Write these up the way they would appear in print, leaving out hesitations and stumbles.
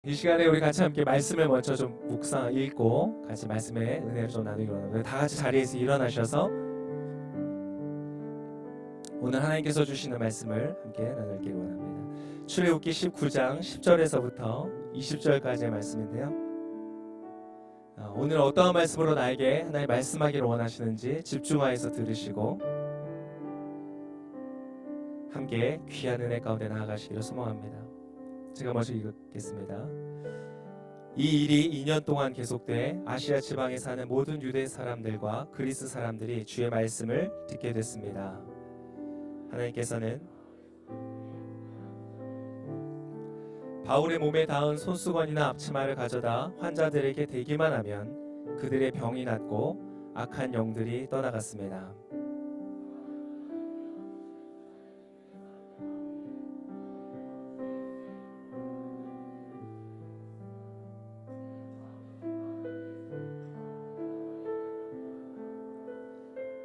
이 시간에 우리 같이 함께 말씀을 먼저 좀 묵상 읽고 같이 말씀의 은혜를 좀 나누기 원합니다. 다 같이 자리에서 일어나셔서 오늘 하나님께서 주시는 말씀을 함께 나누기 원합니다. 출애굽기 19장 10절에서부터 20절까지의 말씀인데요. 오늘 어떠한 말씀으로 나에게 하나님 말씀하기를 원하시는지 집중하여서 들으시고 함께 귀한 은혜 가운데 나아가시기를 소망합니다. 제가 먼저 읽겠습니다. 이 일이 2년 동안 계속돼 아시아 지방에 사는 모든 유대 사람들과 그리스 사람들이 주의 말씀을 듣게 됐습니다. 하나님께서는 바울의 몸에 닿은 손수건이나 앞치마를 가져다 환자들에게 대기만 하면 그들의 병이 낫고 악한 영들이 떠나갔습니다.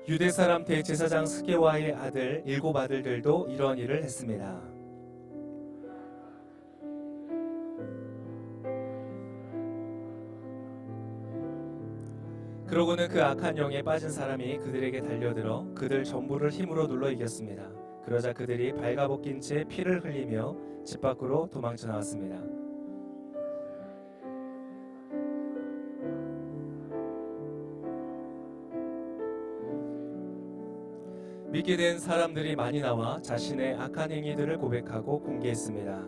유대 사람 대제사장 스게와의 아들 7 아들들도 이런 일을 했습니다. 그러고는 그 악한 영에 빠진 사람이 그들에게 달려들어 그들 전부를 힘으로 눌러 이겼습니다. 그러자 그들이 발가벗긴 채 피를 흘리며 집 밖으로 도망쳐 나왔습니다. 믿게 된 사람들이 많이 나와 자신의 악한 행위들을 고백하고 공개했습니다.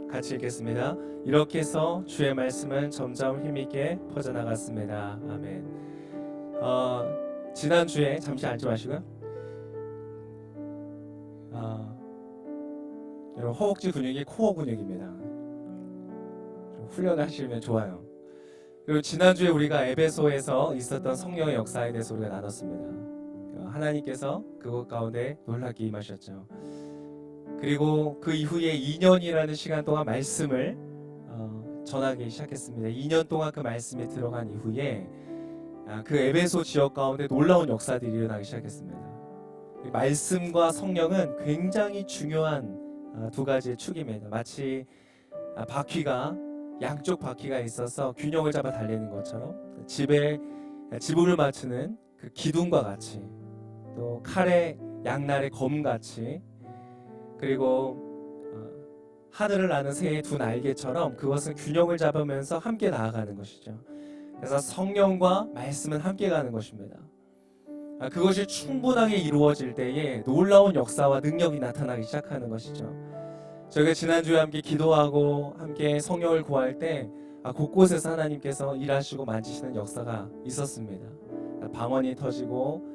같이 읽겠습니다. 이렇게 해서 주의 말씀은 점점 힘있게 퍼져나갔습니다. 아멘. 지난주에 잠시 앉지 마시고요. 여러분 허벅지 근육이 코어 근육입니다. 좀 훈련하시면 좋아요. 그리고 지난주에 우리가 에베소에서 있었던 성령의 역사에 대해서 우리가 나눴습니다. 하나님께서 그것 가운데 놀랍게 임하셨죠. 그리고 그 이후에 2년이라는 시간 동안 말씀을 전하기 시작했습니다. 2년 동안 그 말씀이 들어간 이후에 그 에베소 지역 가운데 놀라운 역사들이 일어나기 시작했습니다. 말씀과 성령은 굉장히 중요한 두 가지의 축입니다. 마치 바퀴가 양쪽 바퀴가 있어서 균형을 잡아 달리는 것처럼 집에 지붕을 맞추는 그 기둥과 같이 또 칼의 양날의 검같이 그리고 하늘을 나는 새의 두 날개처럼 그것은 균형을 잡으면서 함께 나아가는 것이죠. 그래서 성령과 말씀은 함께 가는 것입니다. 그것이 충분하게 이루어질 때에 놀라운 역사와 능력이 나타나기 시작하는 것이죠. 저희가 지난주에 함께 기도하고 함께 성령을 구할 때 곳곳에서 하나님께서 일하시고 만지시는 역사가 있었습니다. 방언이 터지고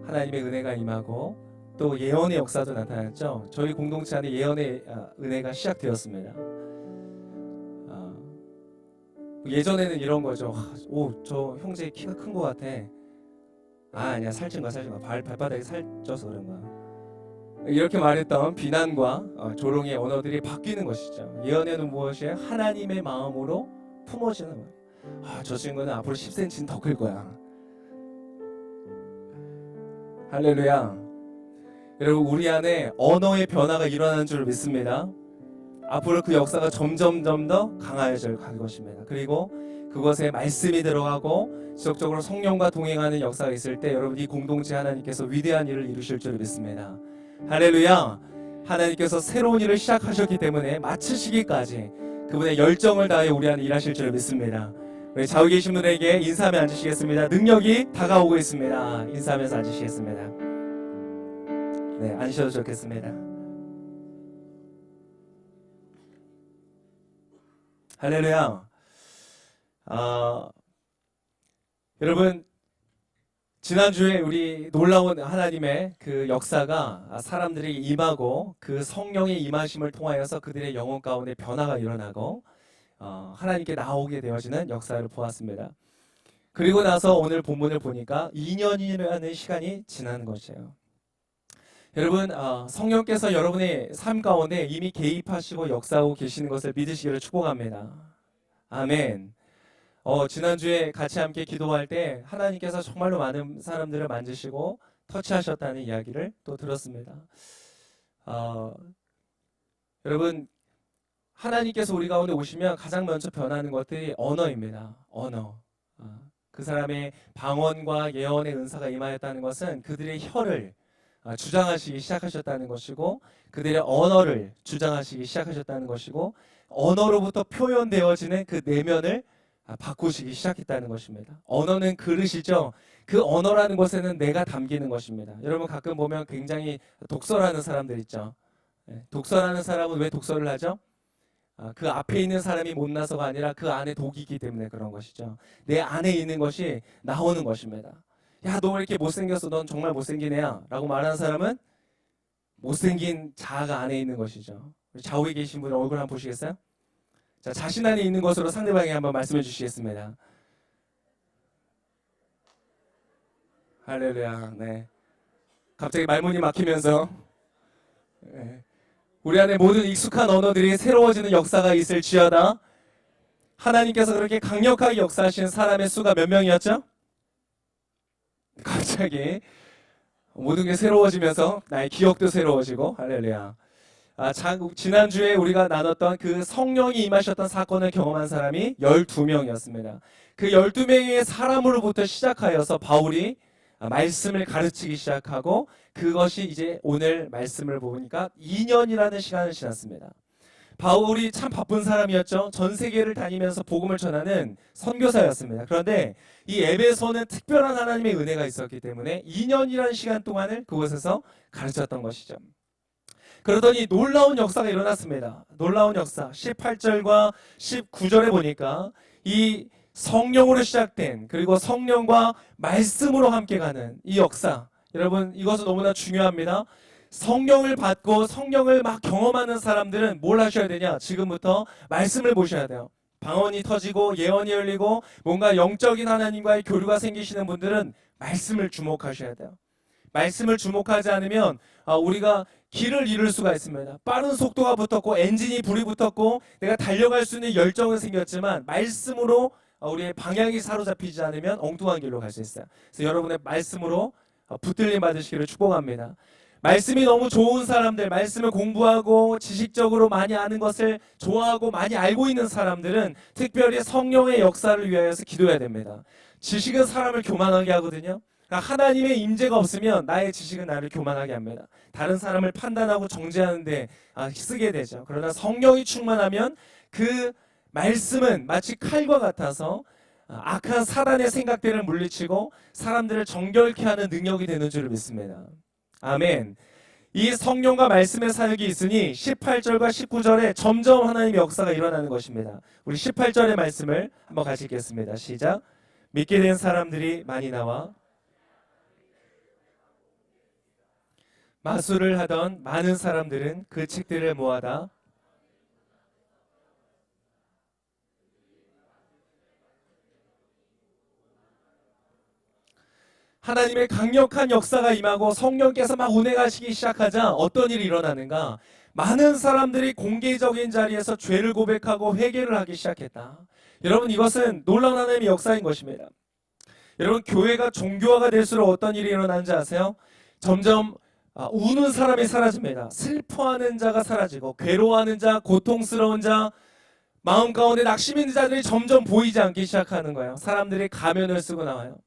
하나님의 은혜가 임하고 또 예언의 역사도 나타났죠. 저희 공동체 안에 예언의 은혜가 시작되었습니다. 예전에는 이런 거죠. 저 형제 키가 큰 것 같아. 아니야, 살찐 거야. 발바닥에 살쪄서 그런 거야. 이렇게 말했던 비난과 조롱의 언어들이 바뀌는 것이죠. 예언에는 무엇이에요? 하나님의 마음으로 품어지는 거예요. 저 친구는 앞으로 10cm는 더 클 거야. 할렐루야. 여러분, 우리 안에 언어의 변화가 일어나는 줄 믿습니다. 앞으로 그 역사가 점점 더 강해질 것입니다. 그리고 그것에 말씀이 들어가고 지속적으로 성령과 동행하는 역사가 있을 때 여러분 이 공동체 하나님께서 위대한 일을 이루실 줄 믿습니다. 할렐루야. 하나님께서 새로운 일을 시작하셨기 때문에 마치시기까지 그분의 열정을 다해 우리 안에 일하실 줄 믿습니다. 우리 좌우에 계신 분에게 인사하며 앉으시겠습니다. 능력이 다가오고 있습니다. 인사하면서 앉으시겠습니다. 네, 앉으셔도 좋겠습니다. 할렐루야. 여러분 지난주에 우리 놀라운 하나님의 그 역사가 사람들에게 임하고 그 성령의 임하심을 통하여서 그들의 영혼 가운데 변화가 일어나고 하나님께 나오게 되어지는 역사를 보았습니다. 그리고 나서 오늘 본문을 보니까 2년이라는 시간이 지난 것이에요. 여러분 성령께서 여러분의 삶 가운데 이미 개입하시고 역사하고 계시는 것을 믿으시기를 축복합니다. 아멘. 지난주에 같이 함께 기도할 때 하나님께서 정말로 많은 사람들을 만지시고 터치하셨다는 이야기를 또 들었습니다. 여러분, 하나님께서 우리 가운데 오시면 가장 먼저 변하는 것들이 언어입니다. 언어. 그 사람의 방언과 예언의 은사가 임하였다는 것은 그들의 혀를 주장하시기 시작하셨다는 것이고, 그들의 언어를 주장하시기 시작하셨다는 것이고, 언어로부터 표현되어지는 그 내면을 바꾸시기 시작했다는 것입니다. 언어는 그릇이죠. 그 언어라는 것에는 내가 담기는 것입니다. 여러분 가끔 보면 굉장히 독설하는 사람들 있죠. 독설하는 사람은 왜 독설을 하죠? 그 앞에 있는 사람이 못나서가 아니라 그 안에 독이 있기 때문에 그런 것이죠. 내 안에 있는 것이 나오는 것입니다. 야, 너 왜 이렇게 못생겼어? 넌 정말 못생긴 애야 라고 말하는 사람은 못생긴 자아가 안에 있는 것이죠. 좌우에 계신 분 얼굴 한번 보시겠어요? 자, 자신 안에 있는 것으로 상대방에게 한번 말씀해 주시겠습니다. 할렐루야. 네. 갑자기 말문이 막히면서 우리 안에 모든 익숙한 언어들이 새로워지는 역사가 있을지어다. 하나님께서 그렇게 강력하게 역사하신 사람의 수가 몇 명이었죠? 갑자기 모든 게 새로워지면서 나의 기억도 새로워지고, 할렐루야. 지난주에 우리가 나눴던 그 성령이 임하셨던 사건을 경험한 사람이 12명이었습니다. 그 12명의 사람으로부터 시작하여서 바울이 말씀을 가르치기 시작하고, 그것이 이제 오늘 말씀을 보니까 2년이라는 시간을 지났습니다. 바울이 참 바쁜 사람이었죠. 전 세계를 다니면서 복음을 전하는 선교사였습니다. 그런데 이 에베소는 특별한 하나님의 은혜가 있었기 때문에 2년이라는 시간 동안을 그곳에서 가르쳤던 것이죠. 그러더니 놀라운 역사가 일어났습니다. 놀라운 역사. 18절과 19절에 보니까 이 성령으로 시작된, 그리고 성령과 말씀으로 함께 가는 이 역사, 여러분 이것은 너무나 중요합니다. 성령을 받고 성령을 막 경험하는 사람들은 뭘 하셔야 되냐? 지금부터 말씀을 보셔야 돼요. 방언이 터지고 예언이 열리고 뭔가 영적인 하나님과의 교류가 생기시는 분들은 말씀을 주목하셔야 돼요. 말씀을 주목하지 않으면 우리가 길을 잃을 수가 있습니다. 빠른 속도가 붙었고 엔진이 불이 붙었고 내가 달려갈 수 있는 열정은 생겼지만 말씀으로 우리의 방향이 사로잡히지 않으면 엉뚱한 길로 갈 수 있어요. 그래서 여러분의 말씀으로 붙들림 받으시기를 축복합니다. 말씀이 너무 좋은 사람들, 말씀을 공부하고 지식적으로 많이 아는 것을 좋아하고 많이 알고 있는 사람들은 특별히 성령의 역사를 위하여서 기도해야 됩니다. 지식은 사람을 교만하게 하거든요. 그러니까 하나님의 임재가 없으면 나의 지식은 나를 교만하게 합니다. 다른 사람을 판단하고 정죄하는 데 쓰게 되죠. 그러나 성령이 충만하면 그 말씀은 마치 칼과 같아서 악한 사단의 생각들을 물리치고 사람들을 정결케 하는 능력이 되는 줄을 믿습니다. 아멘. 이 성령과 말씀의 사역이 있으니 18절과 19절에 점점 하나님의 역사가 일어나는 것입니다. 우리 18절의 말씀을 한번 같이 읽겠습니다. 시작. 믿게 된 사람들이 많이 나와 마술을 하던 많은 사람들은 그 책들을 모아다 하나님의 강력한 역사가 임하고 성령께서 막 운행하시기 시작하자 어떤 일이 일어나는가? 많은 사람들이 공개적인 자리에서 죄를 고백하고 회개를 하기 시작했다. 여러분 이것은 놀라운 하나님의 역사인 것입니다. 여러분 교회가 종교화가 될수록 어떤 일이 일어나는지 아세요? 점점 우는 사람이 사라집니다. 슬퍼하는 자가 사라지고 괴로워하는 자, 고통스러운 자, 마음 가운데 낙심 있는 자들이 점점 보이지 않기 시작하는 거예요. 사람들이 가면을 쓰고 나와요.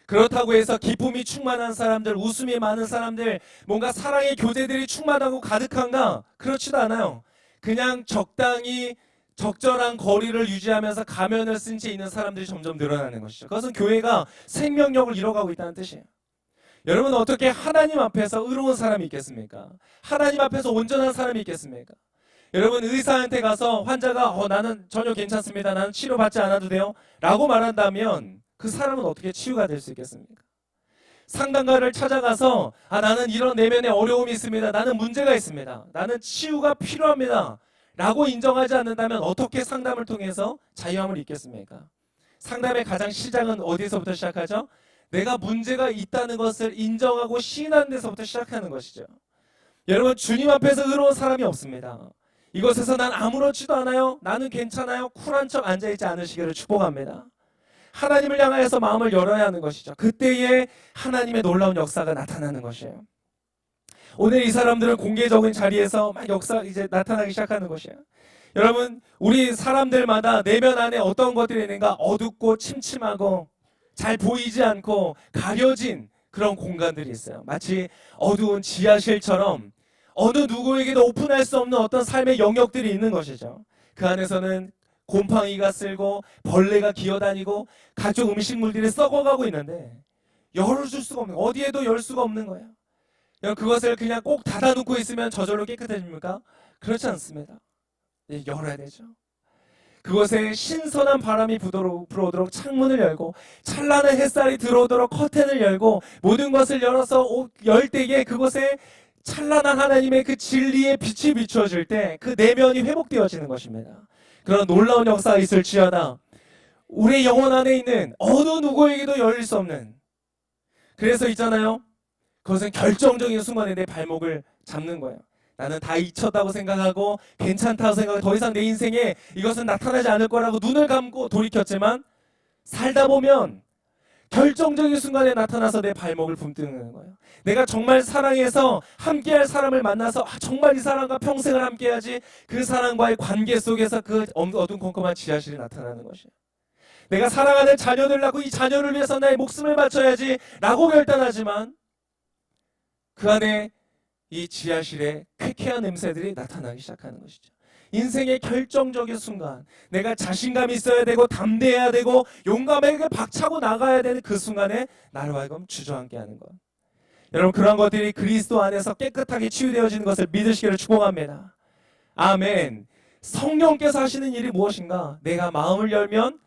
그렇다고 해서 기쁨이 충만한 사람들, 웃음이 많은 사람들, 뭔가 사랑의 교제들이 충만하고 가득한가? 그렇지도 않아요. 그냥 적당히 적절한 거리를 유지하면서 가면을 쓴 채 있는 사람들이 점점 늘어나는 것이죠. 그것은 교회가 생명력을 잃어가고 있다는 뜻이에요. 여러분 어떻게 하나님 앞에서 의로운 사람이 있겠습니까? 하나님 앞에서 온전한 사람이 있겠습니까? 여러분 의사한테 가서 환자가 나는 전혀 괜찮습니다. 나는 치료받지 않아도 돼요. 라고 말한다면 그 사람은 어떻게 치유가 될 수 있겠습니까? 상담가를 찾아가서 나는 이런 내면의 어려움이 있습니다. 나는 문제가 있습니다. 나는 치유가 필요합니다. 라고 인정하지 않는다면 어떻게 상담을 통해서 자유함을 입겠습니까? 상담의 가장 시작은 어디서부터 시작하죠? 내가 문제가 있다는 것을 인정하고 시인하는 데서부터 시작하는 것이죠. 여러분 주님 앞에서 의로운 사람이 없습니다. 이곳에서 난 아무렇지도 않아요. 나는 괜찮아요. 쿨한 척 앉아있지 않으시기를 축복합니다. 하나님을 향하여서 마음을 열어야 하는 것이죠. 그때에 하나님의 놀라운 역사가 나타나는 것이에요. 오늘 이 사람들은 공개적인 자리에서 막 역사 이제 나타나기 시작하는 것이에요. 여러분, 우리 사람들마다 내면 안에 어떤 것들이 있는가? 어둡고 침침하고 잘 보이지 않고 가려진 그런 공간들이 있어요. 마치 어두운 지하실처럼 어느 누구에게도 오픈할 수 없는 어떤 삶의 영역들이 있는 것이죠. 그 안에서는 곰팡이가 쓸고 벌레가 기어다니고 각종 음식물들이 썩어가고 있는데 열어줄 수가 없는 거예요. 어디에도 열 수가 없는 거예요. 그것을 그냥 꼭 닫아놓고 있으면 저절로 깨끗해집니까? 그렇지 않습니다. 열어야 되죠. 그곳에 신선한 바람이 불어오도록 창문을 열고 찬란한 햇살이 들어오도록 커튼을 열고 모든 것을 열어서 열 때에 그곳에 찬란한 하나님의 그 진리의 빛이 비추어질 때 그 내면이 회복되어지는 것입니다. 그런 놀라운 역사가 있을지어다 우리의 영혼 안에 있는 어느 누구에게도 열릴 수 없는, 그래서 있잖아요, 그것은 결정적인 순간에 내 발목을 잡는 거예요. 나는 다 잊혔다고 생각하고 괜찮다고 생각하고 더 이상 내 인생에 이것은 나타나지 않을 거라고 눈을 감고 돌이켰지만 살다 보면 결정적인 순간에 나타나서 내 발목을 붙드는 거예요. 내가 정말 사랑해서 함께할 사람을 만나서 정말 이 사람과 평생을 함께하지, 그 사람과의 관계 속에서 그 어둠컴컴한 지하실이 나타나는 것이에요. 내가 사랑하는 자녀를 낳고 이 자녀를 위해서 나의 목숨을 바쳐야지 라고 결단하지만 그 안에 이 지하실에 쾌쾌한 냄새들이 나타나기 시작하는 것이죠. 인생의 결정적인 순간, 내가 자신감이 있어야 되고 담대해야 되고 용감하게 박차고 나가야 되는 그 순간에 나를 하여금 주저앉게 하는 것. 여러분, 그런 것들이 그리스도 안에서 깨끗하게 치유되어지는 것을 믿으시기를 축복합니다. 아멘. 성령께서 하시는 일이 무엇인가? 내가 마음을 열면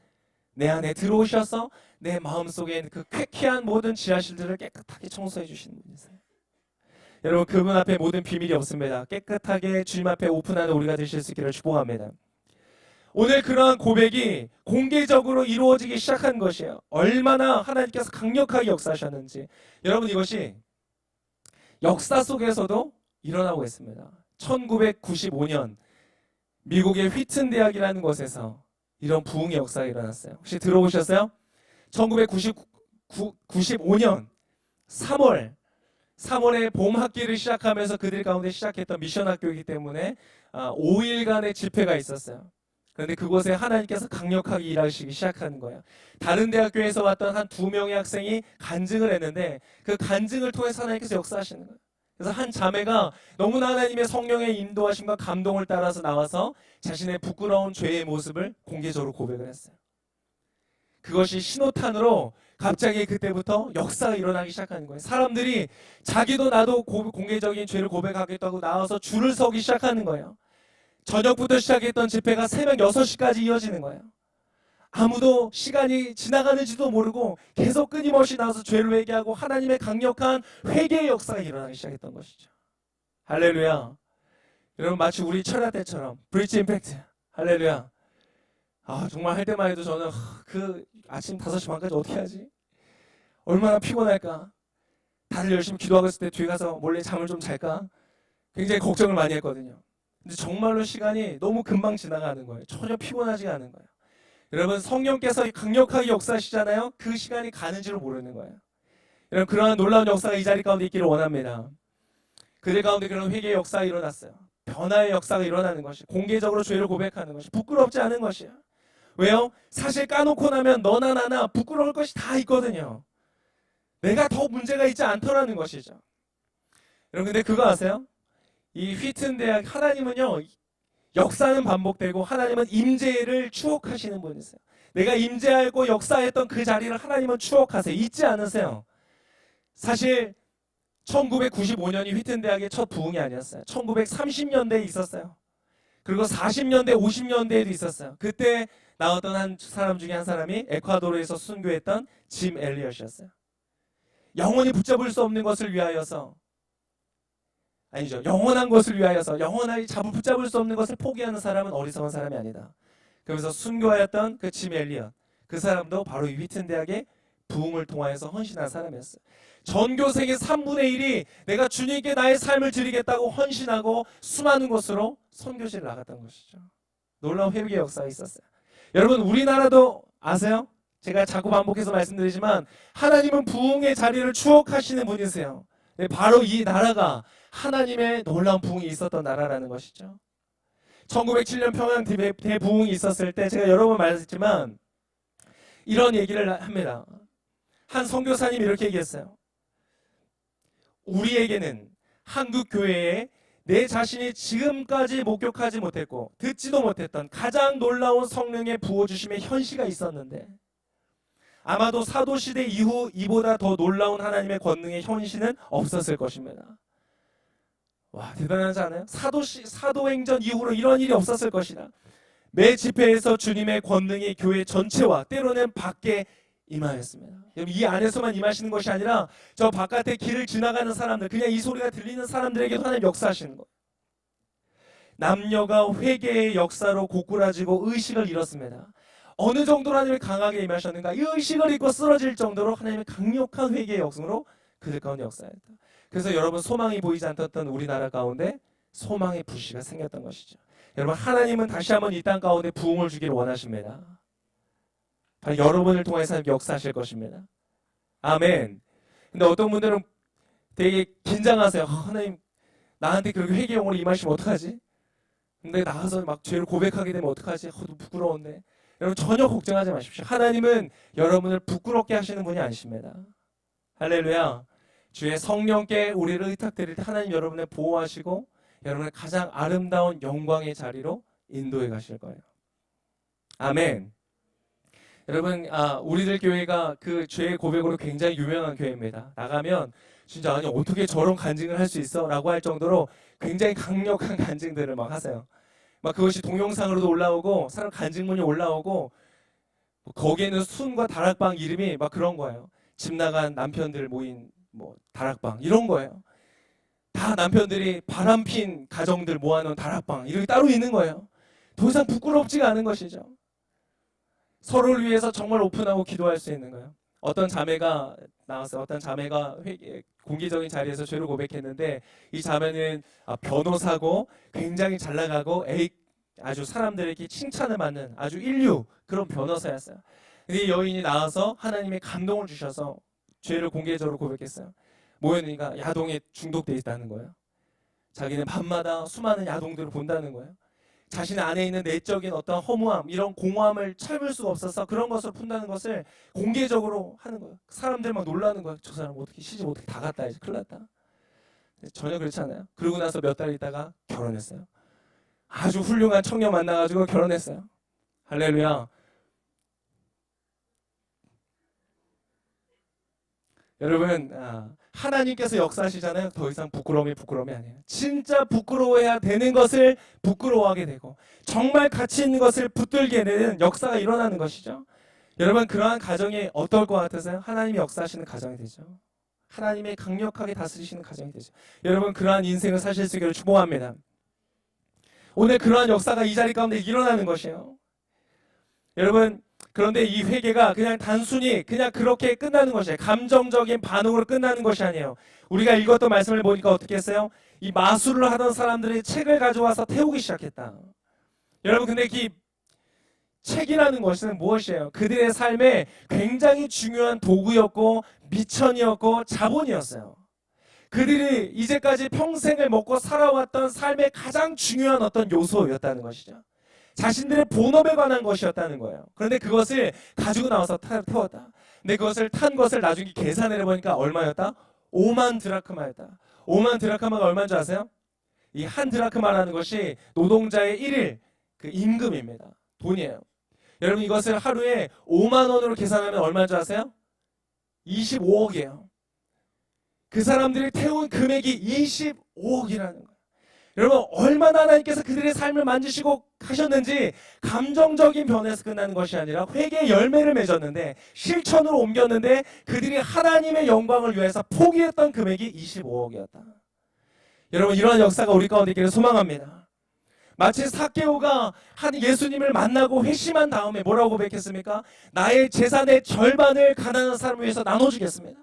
내 안에 들어오셔서 내 마음속에 있는 그 쾌쾌한 모든 지하실들을 깨끗하게 청소해 주시는 분이세요. 여러분, 그분 앞에 모든 비밀이 없습니다. 깨끗하게 주님 앞에 오픈하는 우리가 되실 수 있기를 축복합니다. 오늘 그러한 고백이 공개적으로 이루어지기 시작한 것이에요. 얼마나 하나님께서 강력하게 역사하셨는지. 여러분, 이것이 역사 속에서도 일어나고 있습니다. 1995년 미국의 휘튼 대학이라는 곳에서 이런 부흥의 역사가 일어났어요. 혹시 들어보셨어요? 1995년 3월에 봄 학기를 시작하면서 그들 가운데 시작했던 미션 학교이기 때문에 5일간의 집회가 있었어요. 그런데 그곳에 하나님께서 강력하게 일하시기 시작하는 거예요. 다른 대학교에서 왔던 한 2명의 학생이 간증을 했는데 그 간증을 통해서 하나님께서 역사하시는 거예요. 그래서 한 자매가 너무나 하나님의 성령의 인도하심과 감동을 따라서 나와서 자신의 부끄러운 죄의 모습을 공개적으로 고백을 했어요. 그것이 신호탄으로 갑자기 그때부터 역사가 일어나기 시작하는 거예요. 사람들이 자기도 나도 공개적인 죄를 고백하겠다고 나와서 줄을 서기 시작하는 거예요. 저녁부터 시작했던 집회가 새벽 6시까지 이어지는 거예요. 아무도 시간이 지나가는지도 모르고 계속 끊임없이 나와서 죄를 회개하고 하나님의 강력한 회개의 역사가 일어나기 시작했던 것이죠. 할렐루야. 여러분, 마치 우리 철야 때처럼 브릿지 임팩트. 할렐루야. 정말 할 때만 해도 저는 그 아침 5시 반까지 어떻게 하지? 얼마나 피곤할까? 다들 열심히 기도하고 있을 때 뒤에 가서 몰래 잠을 좀 잘까? 굉장히 걱정을 많이 했거든요. 근데 정말로 시간이 너무 금방 지나가는 거예요. 전혀 피곤하지가 않은 거예요. 여러분, 성령께서 강력하게 역사하시잖아요. 그 시간이 가는지를 모르는 거예요. 여러분, 그러한 놀라운 역사가 이 자리 가운데 있기를 원합니다. 그들 가운데 그런 회개의 역사가 일어났어요. 변화의 역사가 일어나는 것이, 공개적으로 죄를 고백하는 것이 부끄럽지 않은 것이에요. 왜요? 사실 까놓고 나면 너나 나나 부끄러울 것이 다 있거든요. 내가 더 문제가 있지 않더라는 것이죠. 여러분, 근데 그거 아세요? 이 휘튼 대학, 하나님은요, 역사는 반복되고 하나님은 임재를 추억하시는 분이세요. 내가 임재하고 역사했던 그 자리를 하나님은 추억하세요. 잊지 않으세요. 사실 1995년이 휘튼 대학의 첫 부흥이 아니었어요. 1930년대에 있었어요. 그리고 40년대, 50년대에도 있었어요. 그때 나왔던 한 사람 중에 한 사람이 에콰도르에서 순교했던 짐 엘리엇이었어요. 영원히 붙잡을 수 없는 것을 위하여서, 아니죠, 영원한 것을 위하여서, 영원하게 붙잡을 수 없는 것을 포기하는 사람은 어리석은 사람이 아니다. 그러면서 순교하였던 그 짐 엘리엇, 그 사람도 바로 이 휘튼 대학의 부흥을 통하여서 헌신한 사람이었어요. 전교생의 3분의 1이 내가 주님께 나의 삶을 드리겠다고 헌신하고 수많은 곳으로 선교지를 나갔던 것이죠. 놀라운 회복의 역사가 있었어요. 여러분, 우리나라도 아세요? 제가 자꾸 반복해서 말씀드리지만 하나님은 부흥의 자리를 추억하시는 분이세요. 바로 이 나라가 하나님의 놀라운 부흥이 있었던 나라라는 것이죠. 1907년 평양 대부흥이 있었을 때 제가 여러 번 말했지만 이런 얘기를 합니다. 한 선교사님이 이렇게 얘기했어요. 우리에게는 한국 교회에 내 자신이 지금까지 목격하지 못했고 듣지도 못했던 가장 놀라운 성령의 부어주심의 현시가 있었는데 아마도 사도시대 이후 이보다 더 놀라운 하나님의 권능의 현시는 없었을 것입니다. 와, 대단하지 않아요? 사도행전 이후로 이런 일이 없었을 것이다. 매 집회에서 주님의 권능이 교회 전체와 때로는 밖에 임하였습니다. 이 안에서만 임하시는 것이 아니라 저 바깥에 길을 지나가는 사람들, 그냥 이 소리가 들리는 사람들에게도 하나님 역사하시는 거예요. 남녀가 회개의 역사로 고꾸라지고 의식을 잃었습니다. 어느 정도로 하나님이 강하게 임하셨는가? 이 의식을 잃고 쓰러질 정도로 하나님의 강력한 회개의 역사로 그들 가운데 역사했다. 그래서 여러분 소망이 보이지 않던 우리나라 가운데 소망의 불씨가 생겼던 것이죠. 여러분 하나님은 다시 한번 이 땅 가운데 부흥을 주기를 원하십니다. 바로 여러분을 통해서 하나님 역사하실 것입니다. 아멘. 근데 어떤 분들은 되게 긴장하세요. 하나님 나한테 그렇게 회개 영으로 임하시면 어떡하지? 근데 나가서 막 죄를 고백하게 되면 어떡하지? 너무 부끄러운데. 여러분 전혀 걱정하지 마십시오. 하나님은 여러분을 부끄럽게 하시는 분이 아니십니다. 할렐루야. 주의 성령께 우리를 의탁드릴 때 하나님 여러분을 보호하시고 여러분의 가장 아름다운 영광의 자리로 인도해 가실 거예요. 아멘. 여러분 우리들 교회가 그 죄의 고백으로 굉장히 유명한 교회입니다. 나가면 진짜 아니 어떻게 저런 간증을 할 수 있어? 라고 할 정도로 굉장히 강력한 간증들을 막 하세요. 막 그것이 동영상으로도 올라오고 사람 간증문이 올라오고 거기에는 순과 다락방 이름이 막 그런 거예요. 집 나간 남편들 모인 뭐 다락방 이런 거예요. 다 남편들이 바람핀 가정들 모아놓은 다락방 이렇게 따로 있는 거예요. 더 이상 부끄럽지가 않은 것이죠. 서로를 위해서 정말 오픈하고 기도할 수 있는 거예요. 어떤 자매가 나왔어요. 어떤 자매가 공개적인 자리에서 죄를 고백했는데 이 자매는 변호사고 굉장히 잘 나가고 아주 사람들에게 칭찬을 받는 아주 인류 그런 변호사였어요. 근데 이 여인이 나와서 하나님의 감동을 주셔서 죄를 공개적으로 고백했어요. 뭐였는가? 야동에 중독돼 있다는 거예요. 자기는 밤마다 수많은 야동들을 본다는 거예요. 자신 안에 있는 내적인 어떤 허무함, 이런 공허함을 참을 수가 없어서 그런 것을 푼다는 것을 공개적으로 하는 거예요. 사람들 막 놀라는 거예요. 저 사람 어떻게 시집 어떻게 다 갔다 이제 큰일 났다. 전혀 그렇지 않아요. 그러고 나서 몇 달 있다가 결혼했어요. 아주 훌륭한 청년 만나가지고 결혼했어요. 할렐루야. 여러분 하나님께서 역사하시잖아요. 더 이상 부끄러움이 아니에요. 진짜 부끄러워해야 되는 것을 부끄러워하게 되고 정말 가치 있는 것을 붙들게 되는 역사가 일어나는 것이죠. 여러분 그러한 가정이 어떨 것 같으세요? 하나님이 역사하시는 가정이 되죠. 하나님이 강력하게 다스리시는 가정이 되죠. 여러분 그러한 인생을 사실 수 있기를 축복합니다. 오늘 그러한 역사가 이 자리 가운데 일어나는 것이에요. 여러분 그런데 이 회개가 그냥 단순히 그냥 그렇게 끝나는 것이에요. 감정적인 반응으로 끝나는 것이 아니에요. 우리가 읽었던 말씀을 보니까 어떻게 했어요? 이 마술을 하던 사람들이 책을 가져와서 태우기 시작했다. 여러분 근데 이 책이라는 것은 무엇이에요? 그들의 삶에 굉장히 중요한 도구였고 미천이었고 자본이었어요. 그들이 이제까지 평생을 먹고 살아왔던 삶의 가장 중요한 어떤 요소였다는 것이죠. 자신들의 본업에 관한 것이었다는 거예요. 그런데 그것을 가지고 나와서 태웠다. 근데 그것을 탄 것을 나중에 계산을 해보니까 얼마였다? 5만 드라크마였다. 5만 드라크마가 얼마인 줄 아세요? 이 한 드라크마라는 것이 노동자의 1일 그 임금입니다. 돈이에요. 여러분 이것을 하루에 5만 원으로 계산하면 얼마인 줄 아세요? 25억이에요. 그 사람들이 태운 금액이 25억이라는 거예요. 여러분 얼마나 하나님께서 그들의 삶을 만지시고 하셨는지 감정적인 변화에서 끝나는 것이 아니라 회개의 열매를 맺었는데 실천으로 옮겼는데 그들이 하나님의 영광을 위해서 포기했던 금액이 25억이었다. 여러분 이러한 역사가 우리 가운데 있기를 소망합니다. 마치 삭개오가 한 예수님을 만나고 회심한 다음에 뭐라고 고백했습니까? 나의 재산의 절반을 가난한 사람을 위해서 나눠주겠습니다.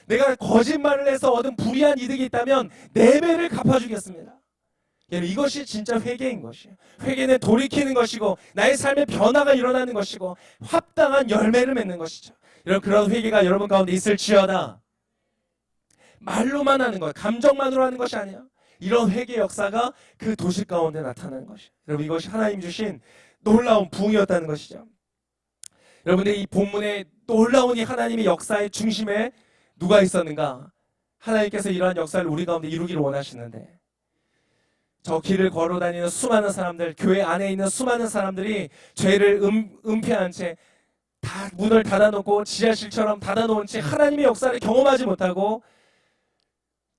내가 거짓말을 해서 얻은 불이한 이득이 있다면 4배를 갚아주겠습니다. 이것이 진짜 회개인 것이에요. 회개는 돌이키는 것이고 나의 삶의 변화가 일어나는 것이고 합당한 열매를 맺는 것이죠. 그런 회개가 여러분 가운데 있을지어다. 말로만 하는 거예요. 감정만으로 하는 것이 아니야. 이런 회개 역사가 그 도시 가운데 나타나는 것이에요. 여러분, 이것이 하나님 주신 놀라운 부흥이었다는 것이죠. 여러분들, 이 본문에 놀라운 이 하나님의 역사의 중심에 누가 있었는가? 하나님께서 이러한 역사를 우리 가운데 이루기를 원하시는데, 저 길을 걸어 다니는 수많은 사람들, 교회 안에 있는 수많은 사람들이 죄를 은폐한 채 다 문을 닫아놓고 지하실처럼 닫아놓은 채 하나님의 역사를 경험하지 못하고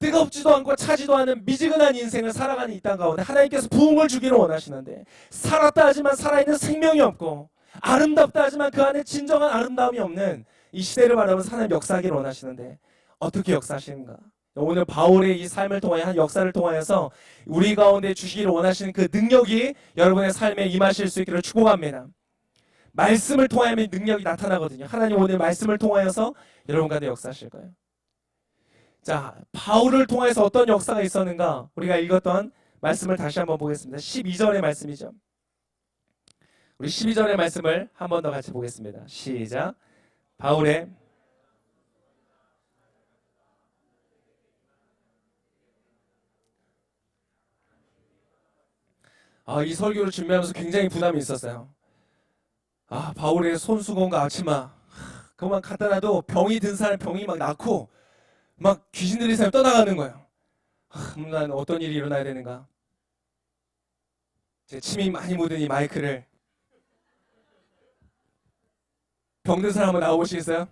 뜨겁지도 않고 차지도 않은 미지근한 인생을 살아가는 이 땅 가운데 하나님께서 부흥을 주기를 원하시는데, 살았다 하지만 살아있는 생명이 없고 아름답다 하지만 그 안에 진정한 아름다움이 없는 이 시대를 바라보면서 하나님 역사하기를 원하시는데, 어떻게 역사하시는가? 오늘 바울의 이 삶을 통하여 한 역사를 통하여서 우리 가운데 주시기를 원하시는 그 능력이 여러분의 삶에 임하실 수 있기를 축복합니다. 말씀을 통하여 능력이 나타나거든요. 하나님 오늘 말씀을 통하여서 여러분 가운데 역사하실 거예요. 자, 바울을 통해서 어떤 역사가 있었는가? 우리가 읽었던 말씀을 다시 한번 보겠습니다. 12절의 말씀이죠. 우리 12절의 말씀을 한 번 더 같이 보겠습니다. 시작. 바울의 이 설교를 준비하면서 굉장히 부담이 있었어요. 바울의 손수건과 앞치마 그것만 갖다 놔도 병이 든 사람 병이 막 낫고 막 귀신 들린 사람이 떠나가는 거예요. 난 어떤 일이 일어나야 되는가? 제 침이 많이 묻은 이 마이크를 병든 사람 한번 나와보시겠어요?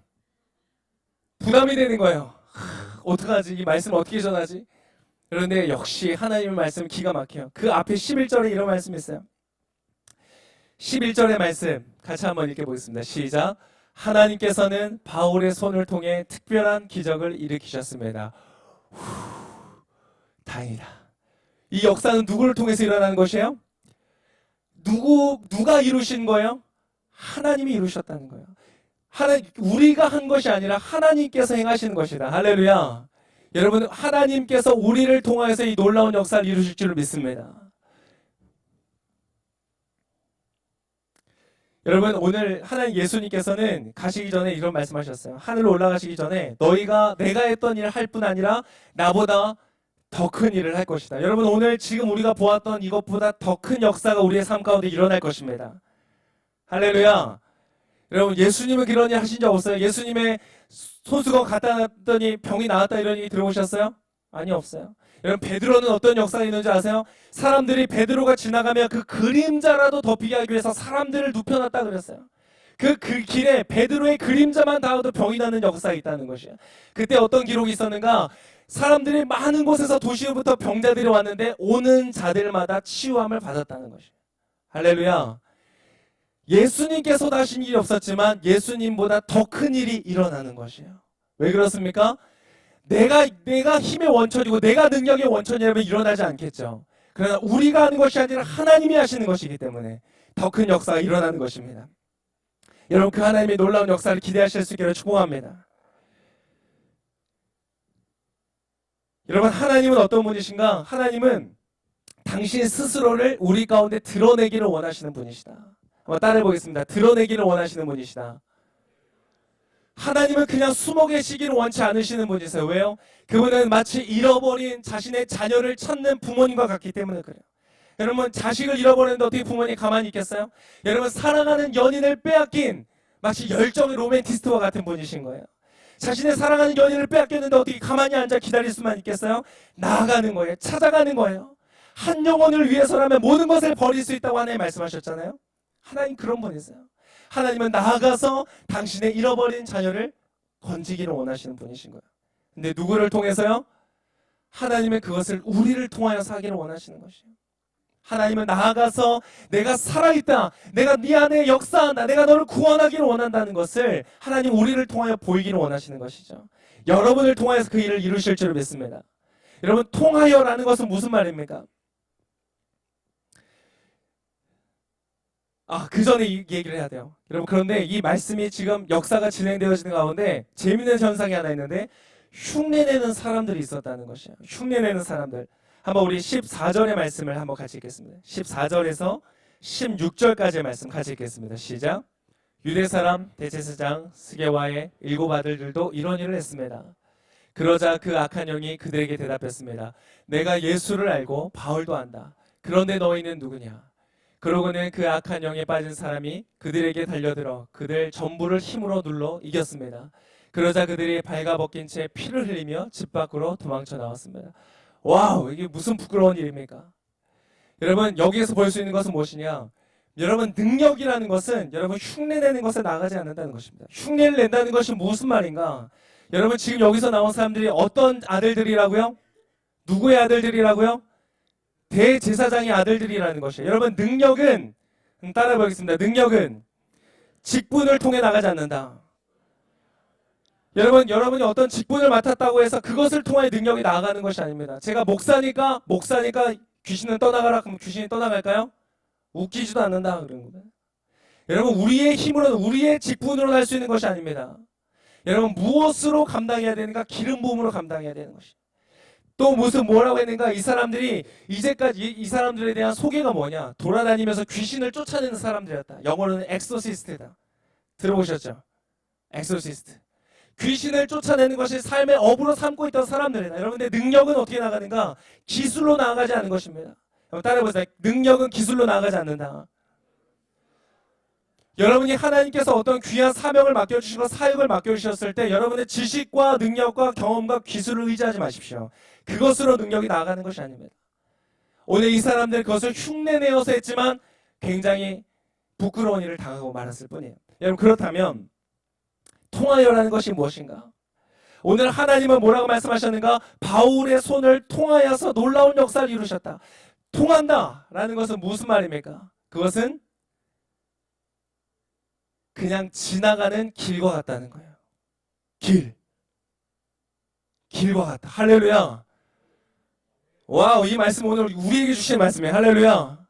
부담이 되는 거예요. 어떡하지? 이 말씀을 어떻게 전하지? 그런데 역시 하나님의 말씀 기가 막혀요. 그 앞에 11절에 이런 말씀이 있어요. 11절의 말씀 같이 한번 읽어보겠습니다. 시작. 하나님께서는 바울의 손을 통해 특별한 기적을 일으키셨습니다. 다행이다. 이 역사는 누구를 통해서 일어나는 것이에요? 누가 이루신 거예요? 하나님이 이루셨다는 거예요. 우리가 한 것이 아니라 하나님께서 행하시는 것이다. 할렐루야. 여러분, 하나님께서 우리를 통해서 이 놀라운 역사를 이루실 줄을 믿습니다. 여러분, 오늘 하나님 예수님께서는 가시기 전에 이런 말씀하셨어요. 하늘로 올라가시기 전에 너희가 내가 했던 일을 할 뿐 아니라 나보다 더 큰 일을 할 것이다. 여러분, 오늘 지금 우리가 보았던 이것보다 더 큰 역사가 우리의 삶 가운데 일어날 것입니다. 할렐루야. 여러분, 예수님은 그런 일 하신 적 없어요? 예수님의 손수건 갖다 놨더니 병이 나았다 이런 얘기 들어보셨어요? 아니, 없어요. 여러분, 베드로는 어떤 역사가 있는지 아세요? 사람들이 베드로가 지나가면 그 그림자라도 덮이게 하기 위해서 사람들을 눕혀놨다 그랬어요. 그 길에 베드로의 그림자만 닿아도 병이 나는 역사가 있다는 것이에요. 그때 어떤 기록이 있었는가? 사람들이 많은 곳에서 도시로부터 병자들이 왔는데 오는 자들마다 치유함을 받았다는 것이에요. 할렐루야. 예수님께서도 하신 일이 없었지만 예수님보다 더 큰 일이 일어나는 것이에요. 왜 그렇습니까? 내가 힘의 원천이고 내가 능력의 원천이라면 일어나지 않겠죠. 그러나 우리가 하는 것이 아니라 하나님이 하시는 것이기 때문에 더 큰 역사가 일어나는 것입니다. 여러분, 그 하나님의 놀라운 역사를 기대하실 수 있기를 축복합니다. 여러분, 하나님은 어떤 분이신가? 하나님은 당신 스스로를 우리 가운데 드러내기를 원하시는 분이시다. 한번 따라해 보겠습니다. 드러내기를 원하시는 분이시다. 하나님은 그냥 숨어 계시기를 원치 않으시는 분이세요. 왜요? 그분은 마치 잃어버린 자신의 자녀를 찾는 부모님과 같기 때문에 그래요. 여러분, 자식을 잃어버렸는데 어떻게 부모님이 가만히 있겠어요? 여러분, 사랑하는 연인을 빼앗긴 마치 열정의 로맨티스트와 같은 분이신 거예요. 자신의 사랑하는 연인을 빼앗겼는데 어떻게 가만히 앉아 기다릴 수만 있겠어요? 나아가는 거예요. 찾아가는 거예요. 한 영혼을 위해서라면 모든 것을 버릴 수 있다고 하나님 말씀하셨잖아요. 하나님 그런 분이세요. 하나님은 나아가서 당신의 잃어버린 자녀를 건지기를 원하시는 분이신 거예요. 근데 누구를 통해서요? 하나님은 그것을 우리를 통하여서 하기를 원하시는 것이에요. 하나님은 나아가서 내가 살아있다, 내가 네 안에 역사한다, 내가 너를 구원하기를 원한다는 것을 하나님 우리를 통하여 보이기를 원하시는 것이죠. 여러분을 통하여서 그 일을 이루실 줄 믿습니다. 여러분, 통하여라는 것은 무슨 말입니까? 그 전에 이 얘기를 해야 돼요. 여러분, 그런데 이 말씀이 지금 역사가 진행되어지는 가운데 재미있는 현상이 하나 있는데 흉내내는 사람들이 있었다는 것이에요. 흉내내는 사람들. 한번 우리 14절의 말씀을 한번 같이 읽겠습니다. 14절에서 16절까지의 말씀 같이 읽겠습니다. 시작. 유대 사람 대제사장 스게와의 7 아들들도 이런 일을 했습니다. 그러자 그 악한 영이 그들에게 대답했습니다. 내가 예수를 알고 바울도 안다. 그런데 너희는 누구냐? 그러고는 그 악한 영에 빠진 사람이 그들에게 달려들어 그들 전부를 힘으로 눌러 이겼습니다. 그러자 그들이 발가벗긴 채 피를 흘리며 집 밖으로 도망쳐 나왔습니다. 와우, 이게 무슨 부끄러운 일입니까? 여러분, 여기에서 볼 수 있는 것은 무엇이냐? 여러분, 능력이라는 것은 여러분 흉내내는 것에 나가지 않는다는 것입니다. 흉내를 낸다는 것이 무슨 말인가? 여러분, 지금 여기서 나온 사람들이 어떤 아들들이라고요? 누구의 아들들이라고요? 대제사장의 아들들이라는 것이에요. 여러분, 능력은 따라해 보겠습니다. 능력은 직분을 통해 나가지 않는다. 여러분이 어떤 직분을 맡았다고 해서 그것을 통해 능력이 나아가는 것이 아닙니다. 제가 목사니까 귀신은 떠나가라. 그럼 귀신이 떠나갈까요? 웃기지도 않는다. 그런 거예요. 여러분, 우리의 힘으로는 우리의 직분으로 할 수 있는 것이 아닙니다. 여러분, 무엇으로 감당해야 되는가? 기름 부음으로 감당해야 되는 것이. 또 뭐라고 했는가? 이 사람들이 이제까지 이 사람들에 대한 소개가 뭐냐? 돌아다니면서 귀신을 쫓아내는 사람들이었다. 영어로는 엑소시스트다. 들어보셨죠? 엑소시스트. 귀신을 쫓아내는 것이 삶의 업으로 삼고 있던 사람들이다. 여러분들 능력은 어떻게 나가는가? 기술로 나아가지 않는 것입니다. 따라해보세요. 능력은 기술로 나아가지 않는다. 여러분이 하나님께서 어떤 귀한 사명을 맡겨주시고 사역을 맡겨주셨을 때 여러분의 지식과 능력과 경험과 기술을 의지하지 마십시오. 그것으로 능력이 나아가는 것이 아닙니다. 오늘 이 사람들 그것을 흉내내어서 했지만 굉장히 부끄러운 일을 당하고 말았을 뿐이에요. 여러분, 그렇다면 통하여라는 것이 무엇인가? 오늘 하나님은 뭐라고 말씀하셨는가? 바울의 손을 통하여서 놀라운 역사를 이루셨다. 통한다라는 것은 무슨 말입니까? 그것은 그냥 지나가는 길과 같다는 거예요. 길과 같다. 할렐루야. 와우, 이 말씀 오늘 우리에게 주신 말씀이에요. 할렐루야.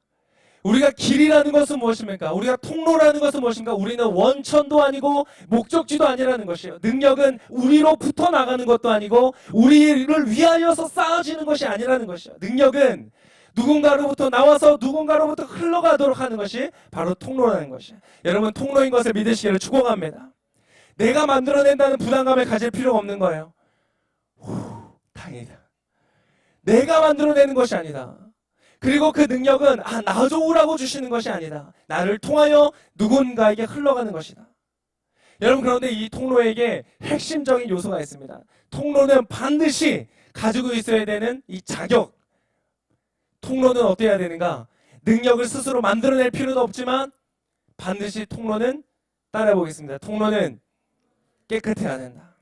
우리가 길이라는 것은 무엇입니까? 우리가 통로라는 것은 무엇인가? 우리는 원천도 아니고 목적지도 아니라는 것이에요. 능력은 우리로부터 나가는 것도 아니고 우리를 위하여서 쌓아지는 것이 아니라는 것이에요. 능력은 누군가로부터 나와서 누군가로부터 흘러가도록 하는 것이 바로 통로라는 것이에요. 여러분, 통로인 것을 믿으시기를 축원합니다. 내가 만들어낸다는 부담감을 가질 필요가 없는 거예요. 다행이다. 내가 만들어내는 것이 아니다. 그리고 그 능력은 나 좋으라고 주시는 것이 아니다. 나를 통하여 누군가에게 흘러가는 것이다. 여러분, 그런데 이 통로에게 핵심적인 요소가 있습니다. 통로는 반드시 가지고 있어야 되는 이 자격. 통로는 어떻게 해야 되는가? 능력을 스스로 만들어낼 필요도 없지만 반드시 통로는 따라해 보겠습니다. 통로는 깨끗해야 된다.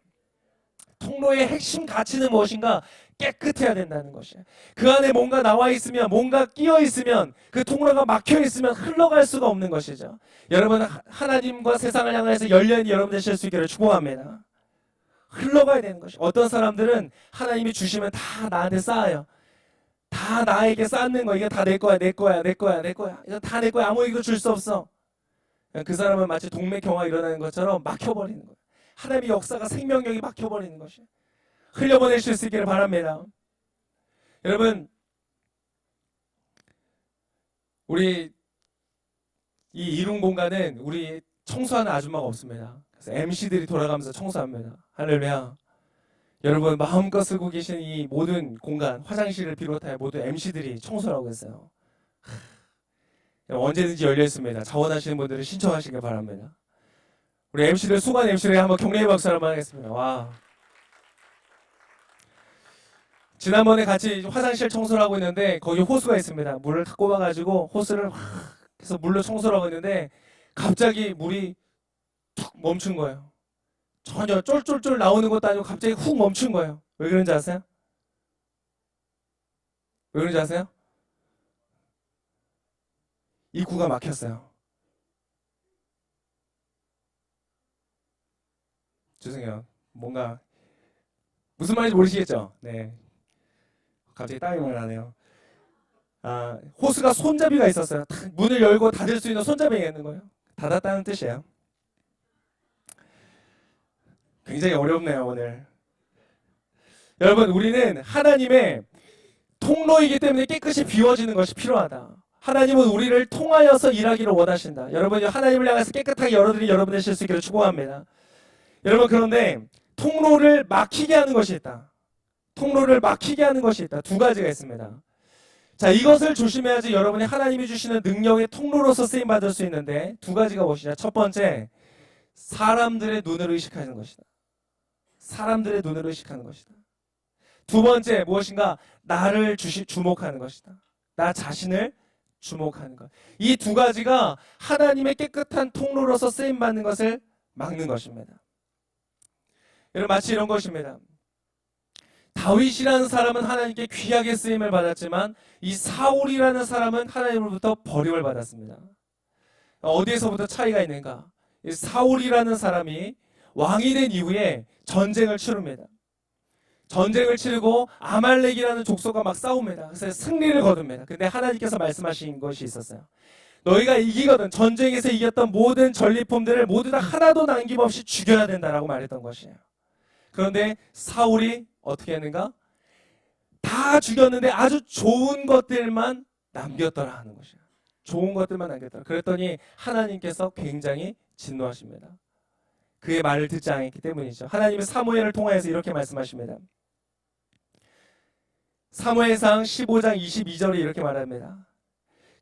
통로의 핵심 가치는 무엇인가? 깨끗해야 된다는 것이에요. 그 안에 뭔가 나와 있으면, 뭔가 끼어 있으면, 그 통로가 막혀 있으면 흘러갈 수가 없는 것이죠. 여러분, 하나님과 세상을 향해서 열려있는 여러분 되실 수 있기를 축복합니다. 흘러가야 되는 것이. 어떤 사람들은 하나님이 주시면 다 나한테 쌓아요. 다 나에게 쌓는 거. 이거 다 내 거야, 내 거야, 내 거야, 내 거야. 이거 다 내 거야. 아무에게도 줄 수 없어. 그 사람은 마치 동맥경화가 일어나는 것처럼 막혀버리는 거예요. 하나님의 역사가 생명력이 막혀버리는 것이에요. 흘려보낼 수 있기를 바랍니다. 여러분, 우리 이 이룸 공간은 우리 청소하는 아줌마가 없습니다. 그래서 MC들이 돌아가면서 청소합니다. 할렐루야. 여러분, 마음껏 쓰고 계신 이 모든 공간, 화장실을 비롯하여 모든 MC들이 청소를 하고 있어요. 언제든지 열려 있습니다. 자원하시는 분들은 신청하시길 바랍니다. 우리 MC들, 수고한 MC를 한번 격려의 박수 한번 하겠습니다. 와. 지난번에 같이 화장실 청소를 하고 있는데 거기 호수가 있습니다. 물을 다 꼽아가지고 호스를 확 해서 물로 청소를 하고 있는데 갑자기 물이 툭 멈춘 거예요. 전혀 쫄쫄쫄 나오는 것도 아니고 갑자기 훅 멈춘 거예요. 왜 그런지 아세요? 왜 그런지 아세요? 입구가 막혔어요. 죄송해요. 뭔가 무슨 말인지 모르시겠죠? 네. 갑자기 땀이 많이 나네요. 호스가 손잡이가 있었어요. 문을 열고 닫을 수 있는 손잡이가 있는 거예요. 닫았다는 뜻이에요. 굉장히 어렵네요, 오늘. 여러분, 우리는 하나님의 통로이기 때문에 깨끗이 비워지는 것이 필요하다. 하나님은 우리를 통하여서 일하기를 원하신다. 여러분, 하나님을 향해서 깨끗하게 여러분들이 여러분 되실 수 있기를 축복합니다. 여러분, 그런데 통로를 막히게 하는 것이 있다. 통로를 막히게 하는 것이 있다. 두 가지가 있습니다. 자, 이것을 조심해야지 여러분이 하나님이 주시는 능력의 통로로서 쓰임받을 수 있는데, 두 가지가 무엇이냐? 첫 번째, 사람들의 눈을 의식하는 것이다. 사람들의 눈을 의식하는 것이다. 두 번째, 무엇인가? 나를 주목하는 것이다. 나 자신을 주목하는 것. 이 두 가지가 하나님의 깨끗한 통로로서 쓰임받는 것을 막는 것입니다. 여러분, 마치 이런 것입니다. 다윗이라는 사람은 하나님께 귀하게 쓰임을 받았지만 이 사울이라는 사람은 하나님으로부터 버림을 받았습니다. 어디에서부터 차이가 있는가? 이 사울이라는 사람이 왕이 된 이후에 전쟁을 치릅니다. 전쟁을 치르고 아말렉이라는 족속과 막 싸웁니다. 그래서 승리를 거둡니다. 근데 하나님께서 말씀하신 것이 있었어요. 너희가 이기거든, 전쟁에서 이겼던 모든 전리품들을 모두 다 하나도 남김없이 죽여야 된다라고 말했던 것이에요. 그런데 사울이 어떻게 했는가? 다 죽였는데 아주 좋은 것들만 남겼더라 하는 것이에요. 좋은 것들만 남겼더라. 그랬더니 하나님께서 굉장히 진노하십니다. 그의 말을 듣지 않았기 때문이죠. 하나님의 사무엘을 통하여서 이렇게 말씀하십니다. 사무엘상 15장 22절에 이렇게 말합니다.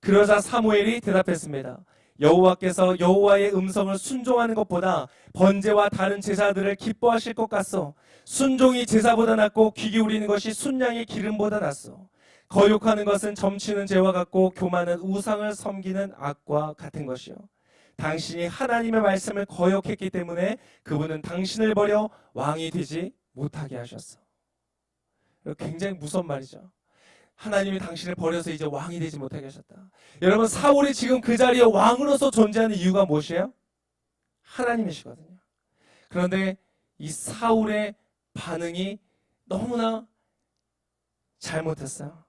그러자 사무엘이 대답했습니다. 여호와께서 여호와의 음성을 순종하는 것보다 번제와 다른 제사들을 기뻐하실 것 같소. 순종이 제사보다 낫고 귀 기울이는 것이 순양의 기름보다 낫소. 거욕하는 것은 점치는 죄와 같고 교만은 우상을 섬기는 악과 같은 것이요. 당신이 하나님의 말씀을 거역했기 때문에 그분은 당신을 버려 왕이 되지 못하게 하셨어. 굉장히 무서운 말이죠. 하나님이 당신을 버려서 이제 왕이 되지 못하게 하셨다. 여러분, 사울이 지금 그 자리에 왕으로서 존재하는 이유가 무엇이에요? 하나님이시거든요. 그런데 이 사울의 반응이 너무나 잘못했어요.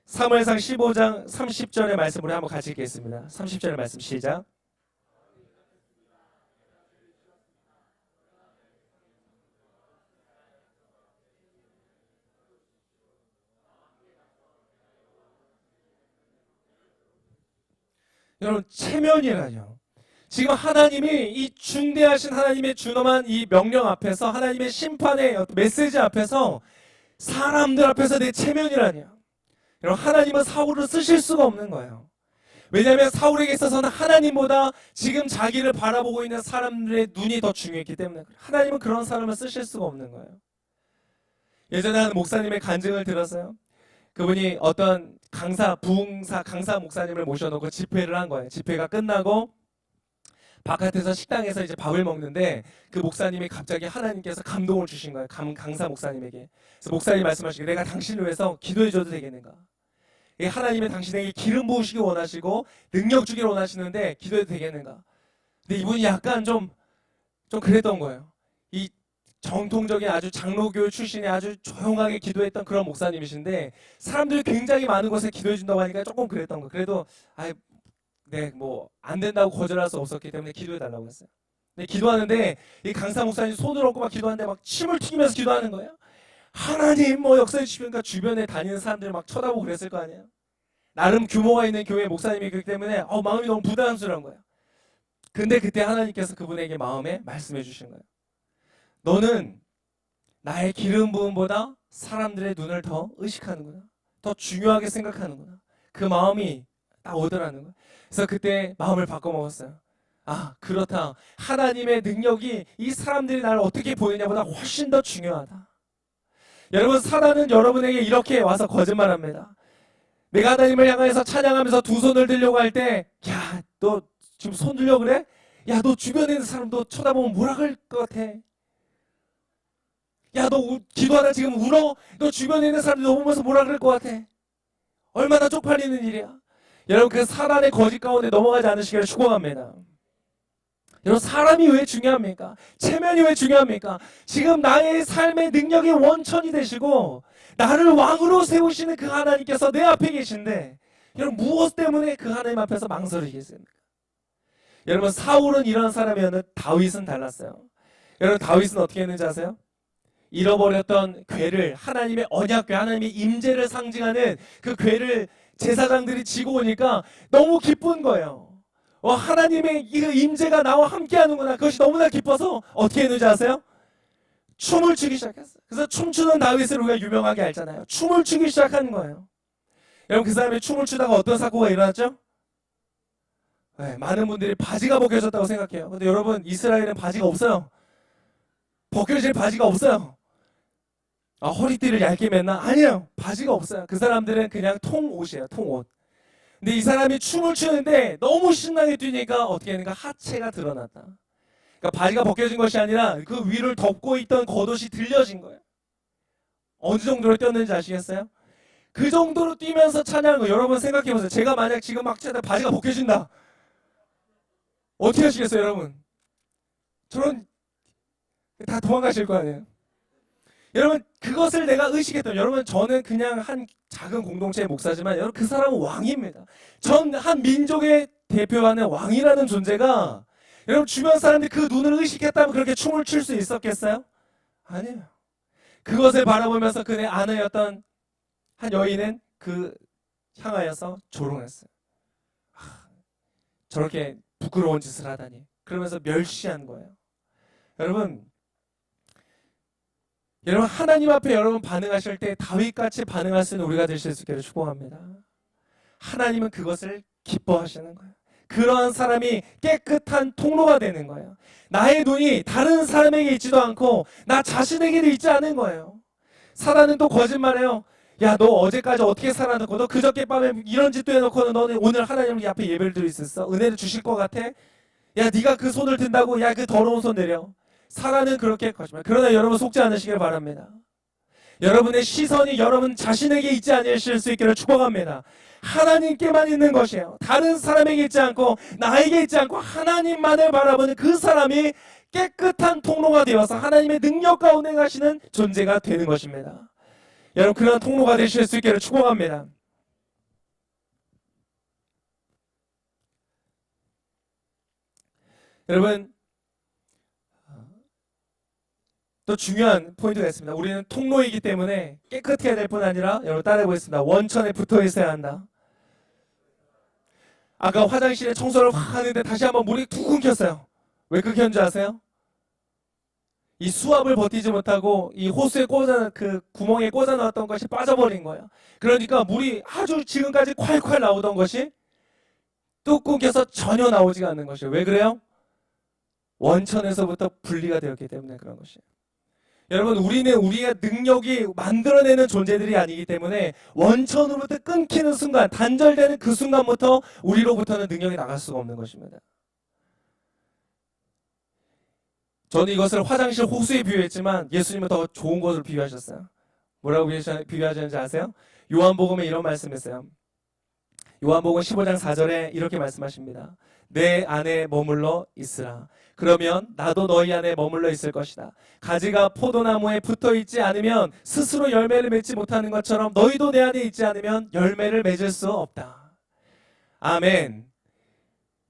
사무엘상 15장 30절의 말씀으로 한번 같이 읽겠습니다. 30절의 말씀 시작. 여러분, 체면이라뇨. 지금 하나님이 이 중대하신 하나님의 준엄한 이 명령 앞에서, 하나님의 심판의 메시지 앞에서, 사람들 앞에서 내 체면이라뇨. 여러분, 하나님은 사울을 쓰실 수가 없는 거예요. 왜냐하면 사울에게 있어서는 하나님보다 지금 자기를 바라보고 있는 사람들의 눈이 더 중요했기 때문에 하나님은 그런 사람을 쓰실 수가 없는 거예요. 예전에 한 목사님의 간증을 들었어요. 그분이 어떤 부흥사 강사 목사님을 모셔놓고 집회를 한 거예요. 집회가 끝나고 바깥에서 식당에서 이제 밥을 먹는데 그 목사님이 갑자기 하나님께서 감동을 주신 거예요. 강사 목사님에게. 그래서 목사님이 말씀하시기를 내가 당신을 위해서 기도해줘도 되겠는가? 하나님이 당신에게 기름 부으시기 원하시고 능력 주기를 원하시는데 기도해도 되겠는가? 근데 이분이 약간 좀 그랬던 거예요. 이 정통적인 아주 장로교 출신의 아주 조용하게 기도했던 그런 목사님이신데 사람들이 굉장히 많은 곳에 기도해 준다고 하니까 조금 그랬던 거예요. 그래도 네, 뭐 안 된다고 거절할 수 없었기 때문에 기도해 달라고 했어요. 근데 기도하는데 이 강사 목사님 손을 얹고 막 기도하는데 막 침을 튀기면서 기도하는 거예요. 하나님 뭐 역사해 주시니까 주변에 다니는 사람들 막 쳐다보고 그랬을 거 아니에요. 나름 규모가 있는 교회 목사님이기 때문에 마음이 너무 부담스러운 거예요. 근데 그때 하나님께서 그분에게 마음에 말씀해 주신 거예요. 너는 나의 기름 부음보다 사람들의 눈을 더 의식하는구나. 더 중요하게 생각하는구나. 그 마음이 딱 오더라는 거예요. 그래서 그때 마음을 바꿔먹었어요. 그렇다. 하나님의 능력이 이 사람들이 나를 어떻게 보느냐보다 훨씬 더 중요하다. 여러분, 사단은 여러분에게 이렇게 와서 거짓말합니다. 내가 하나님을 향해서 찬양하면서 두 손을 들려고 할 때, 야, 너 지금 손 들려 그래? 야, 너 주변에 있는 사람도 쳐다보면 뭐라 그럴 것 같아? 야, 너 기도하다 지금 울어? 너 주변에 있는 사람들 너 보면서 뭐라 그럴 것 같아? 얼마나 쪽팔리는 일이야. 여러분, 그 사단의 거짓 가운데 넘어가지 않으시기를 축원합니다. 여러분, 사람이 왜 중요합니까? 체면이 왜 중요합니까? 지금 나의 삶의 능력의 원천이 되시고 나를 왕으로 세우시는 그 하나님께서 내 앞에 계신데 여러분, 무엇 때문에 그 하나님 앞에서 망설이겠습니까? 여러분, 사울은 이런 사람이었는데 다윗은 달랐어요. 여러분, 다윗은 어떻게 했는지 아세요? 잃어버렸던 궤를, 하나님의 언약궤, 하나님의 임재를 상징하는 그 궤를 제사장들이 지고 오니까 너무 기쁜 거예요. 하나님의 이 임재가 나와 함께하는구나. 그것이 너무나 기뻐서 어떻게 했는지 아세요? 춤을 추기 시작했어요. 그래서 춤추는 다윗을 우리가 유명하게 알잖아요. 춤을 추기 시작하는 거예요. 여러분, 그 사람이 춤을 추다가 어떤 사고가 일어났죠? 네, 많은 분들이 바지가 벗겨졌다고 생각해요. 근데 여러분, 이스라엘은 바지가 없어요. 벗겨질 바지가 없어요. 허리띠를 얇게 맸나? 아니에요. 바지가 없어요. 그 사람들은 그냥 통옷이에요. 통옷. 근데 이 사람이 춤을 추는데 너무 신나게 뛰니까 어떻게 했는가? 하체가 드러났다. 그러니까 바지가 벗겨진 것이 아니라 그 위를 덮고 있던 겉옷이 들려진 거예요. 어느 정도로 뛰었는지 아시겠어요? 그 정도로 뛰면서 찬양한 거. 여러분 생각해보세요. 제가 만약 지금 막 뛰다 바지가 벗겨진다. 어떻게 하시겠어요, 여러분? 저는 다 도망가실 거 아니에요. 여러분, 그것을 내가 의식했던, 여러분, 저는 그냥 한 작은 공동체의 목사지만 여러분, 그 사람은 왕입니다. 전 한 민족의 대표하는 왕이라는 존재가, 여러분, 주변 사람들이 그 눈을 의식했다면 그렇게 춤을 출 수 있었겠어요? 아니에요. 그것을 바라보면서 그의 아내였던 한 여인은 그 향하여서 조롱했어요. 저렇게 부끄러운 짓을 하다니. 그러면서 멸시한 거예요. 여러분 하나님 앞에 여러분 반응하실 때 다윗같이 반응할 수 있는 우리가 되실 수 있기를 축복합니다. 하나님은 그것을 기뻐하시는 거예요. 그러한 사람이 깨끗한 통로가 되는 거예요. 나의 눈이 다른 사람에게 있지도 않고 나 자신에게도 있지 않은 거예요. 사단은 또 거짓말해요. 야, 너 어제까지 어떻게 살아놓고 너 그저께 밤에 이런 짓도 해놓고는 너는 오늘 하나님 앞에 예배를 드릴 수 있어? 은혜를 주실 것 같아? 야, 네가 그 손을 든다고? 야, 그 더러운 손 내려. 사단은 그렇게 거짓말. 그러나 여러분 속지 않으시길 바랍니다. 여러분의 시선이 여러분 자신에게 있지 않으실 수 있기를 축복합니다. 하나님께만 있는 것이에요. 다른 사람에게 있지 않고 나에게 있지 않고 하나님만을 바라보는 그 사람이 깨끗한 통로가 되어서 하나님의 능력과 운행하시는 존재가 되는 것입니다. 여러분, 그런 통로가 되실 수 있기를 축복합니다. 여러분, 또 중요한 포인트가 있습니다. 우리는 통로이기 때문에 깨끗해야 될 뿐 아니라, 여러분 따라해 보겠습니다. 원천에 붙어 있어야 한다. 아까 화장실에 청소를 확 하는데 다시 한번 물이 툭 끊겼어요. 왜 그렇게 한 줄 아세요? 이 수압을 버티지 못하고 이 호스에 그 구멍에 꽂아 넣었던 것이 빠져버린 거예요. 그러니까 물이 아주 지금까지 콸콸 나오던 것이 뚝 끊겨서 전혀 나오지가 않는 것이에요. 왜 그래요? 원천에서부터 분리가 되었기 때문에 그런 것이에요. 여러분, 우리는 우리의 능력이 만들어내는 존재들이 아니기 때문에 원천으로부터 끊기는 순간, 단절되는 그 순간부터 우리로부터는 능력이 나갈 수가 없는 것입니다. 저는 이것을 화장실 호수에 비유했지만 예수님은 더 좋은 것을 비유하셨어요. 뭐라고 비유하셨는지 아세요? 요한복음에 이런 말씀이 있어요. 요한복음 15장 4절에 이렇게 말씀하십니다. 내 안에 머물러 있으라. 그러면 나도 너희 안에 머물러 있을 것이다. 가지가 포도나무에 붙어 있지 않으면 스스로 열매를 맺지 못하는 것처럼 너희도 내 안에 있지 않으면 열매를 맺을 수 없다. 아멘.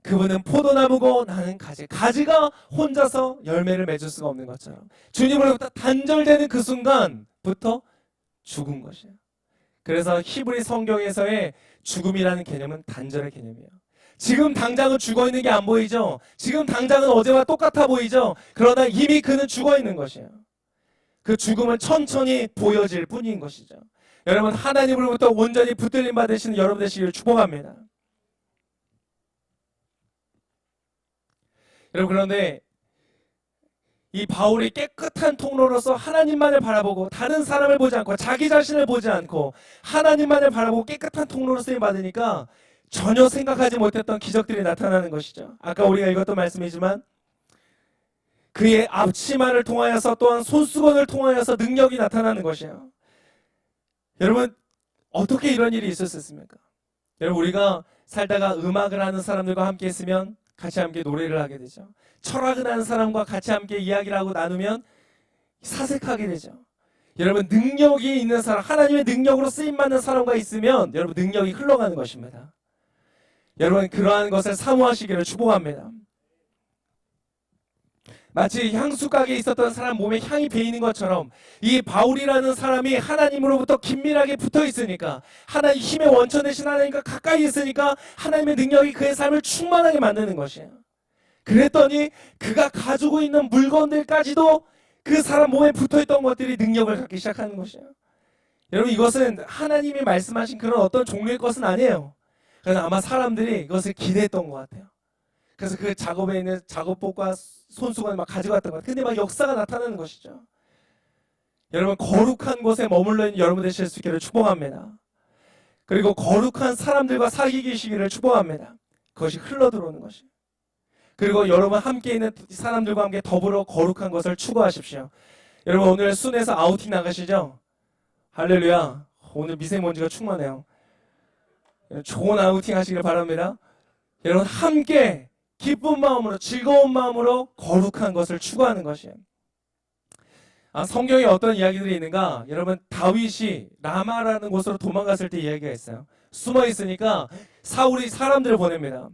그분은 포도나무고 나는 가지. 가지가 혼자서 열매를 맺을 수가 없는 것처럼 주님으로부터 단절되는 그 순간부터 죽은 것이에요. 그래서 히브리 성경에서의 죽음이라는 개념은 단절의 개념이에요. 지금 당장은 죽어 있는 게 안 보이죠? 지금 당장은 어제와 똑같아 보이죠? 그러나 이미 그는 죽어 있는 것이에요. 그 죽음은 천천히 보여질 뿐인 것이죠. 여러분, 하나님으로부터 온전히 붙들림 받으시는 여러분 되시기를 축복합니다. 여러분, 그런데 이 바울이 깨끗한 통로로서 하나님만을 바라보고 다른 사람을 보지 않고 자기 자신을 보지 않고 하나님만을 바라보고 깨끗한 통로로 쓰임 받으니까 전혀 생각하지 못했던 기적들이 나타나는 것이죠. 아까 우리가 읽었던 말씀이지만 그의 앞치마를 통하여서 또한 손수건을 통하여서 능력이 나타나는 것이에요. 여러분, 어떻게 이런 일이 있을 수 있습니까? 여러분, 우리가 살다가 음악을 하는 사람들과 함께 있으면 같이 함께 노래를 하게 되죠. 철학을 하는 사람과 같이 함께 이야기를 하고 나누면 사색하게 되죠. 여러분, 능력이 있는 사람, 하나님의 능력으로 쓰임받는 사람과 있으면 여러분 능력이 흘러가는 것입니다. 여러분, 그러한 것을 사모하시기를 축복합니다. 마치 향수 가게에 있었던 사람 몸에 향이 배이는 것처럼 이 바울이라는 사람이 하나님으로부터 긴밀하게 붙어 있으니까, 하나님 힘의 원천 되신 하나님과 가까이 있으니까 하나님의 능력이 그의 삶을 충만하게 만드는 것이에요. 그랬더니 그가 가지고 있는 물건들까지도 그 사람 몸에 붙어있던 것들이 능력을 갖기 시작하는 것이에요. 여러분, 이것은 하나님이 말씀하신 그런 어떤 종류의 것은 아니에요. 그래서 아마 사람들이 이것을 기대했던 것 같아요. 그래서 그 작업에 있는 작업복과 손수건을 막 가져갔던 것 같아요. 근데 막 역사가 나타나는 것이죠. 여러분, 거룩한 곳에 머물러 있는 여러분 되실 수 있기를 축복합니다. 그리고 거룩한 사람들과 사귀시기를 축복합니다. 그것이 흘러들어오는 것이에요. 그리고 여러분 함께 있는 사람들과 함께 더불어 거룩한 것을 추구하십시오. 여러분, 오늘 순에서 아우팅 나가시죠? 할렐루야. 오늘 미세먼지가 충만해요. 좋은 아우팅 하시길 바랍니다. 여러분, 함께 기쁜 마음으로, 즐거운 마음으로 거룩한 것을 추구하는 것이에요. 성경에 어떤 이야기들이 있는가? 여러분, 다윗이 라마라는 곳으로 도망갔을 때 이야기가 있어요. 숨어 있으니까 사울이 사람들을 보냅니다.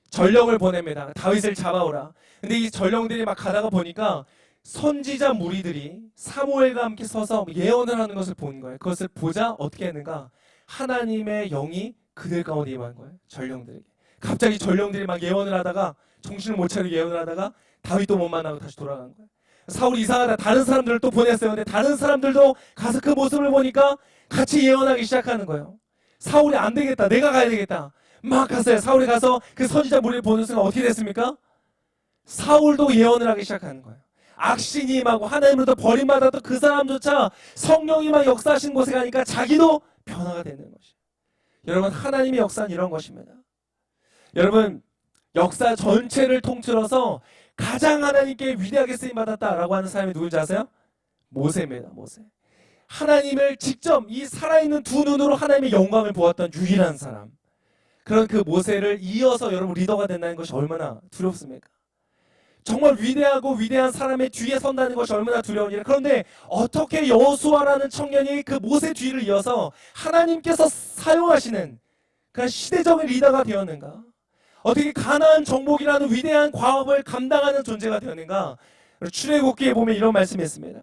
전령을 보냅니다. 다윗을 잡아오라. 근데 이 전령들이 막 가다가 보니까 선지자 무리들이 사무엘과 함께 서서 예언을 하는 것을 본 거예요. 그것을 보자 어떻게 했는가? 하나님의 영이 그들 가운데 임한 거예요. 전령들에게. 갑자기 전령들이 막 예언을 하다가 정신을 못 차리고 예언을 하다가 다윗도 못 만나고 다시 돌아간 거예요. 사울이 이상하다. 다른 사람들을 또 보냈어요. 근데 다른 사람들도 가서 그 모습을 보니까 같이 예언하기 시작하는 거예요. 사울이 안 되겠다. 내가 가야 되겠다. 막 갔어요. 사울이 가서 그 선지자 무리를 보는 순간 어떻게 됐습니까? 사울도 예언을 하기 시작하는 거예요. 악신이 임하고 하나님으로부터 버림받았던 그 사람조차 성령이 막 역사하시는 곳에 가니까 자기도 변화가 되는 것이에요. 여러분, 하나님의 역사는 이런 것입니다. 여러분, 역사 전체를 통틀어서 가장 하나님께 위대하게 쓰임받았다라고 하는 사람이 누군지 아세요? 모세입니다. 모세. 하나님을 직접 이 살아있는 두 눈으로 하나님의 영광을 보았던 유일한 사람. 그런 그 모세를 이어서 여러분 리더가 된다는 것이 얼마나 두렵습니까? 정말 위대하고 위대한 사람의 뒤에 선다는 것이 얼마나 두려운 일이에요. 그런데 어떻게 여호수아라는 청년이 그 모세 뒤를 이어서 하나님께서 사용하시는 그런 시대적인 리더가 되었는가? 어떻게 가나안 정복이라는 위대한 과업을 감당하는 존재가 되었는가? 출애굽기에 보면 이런 말씀이 있습니다.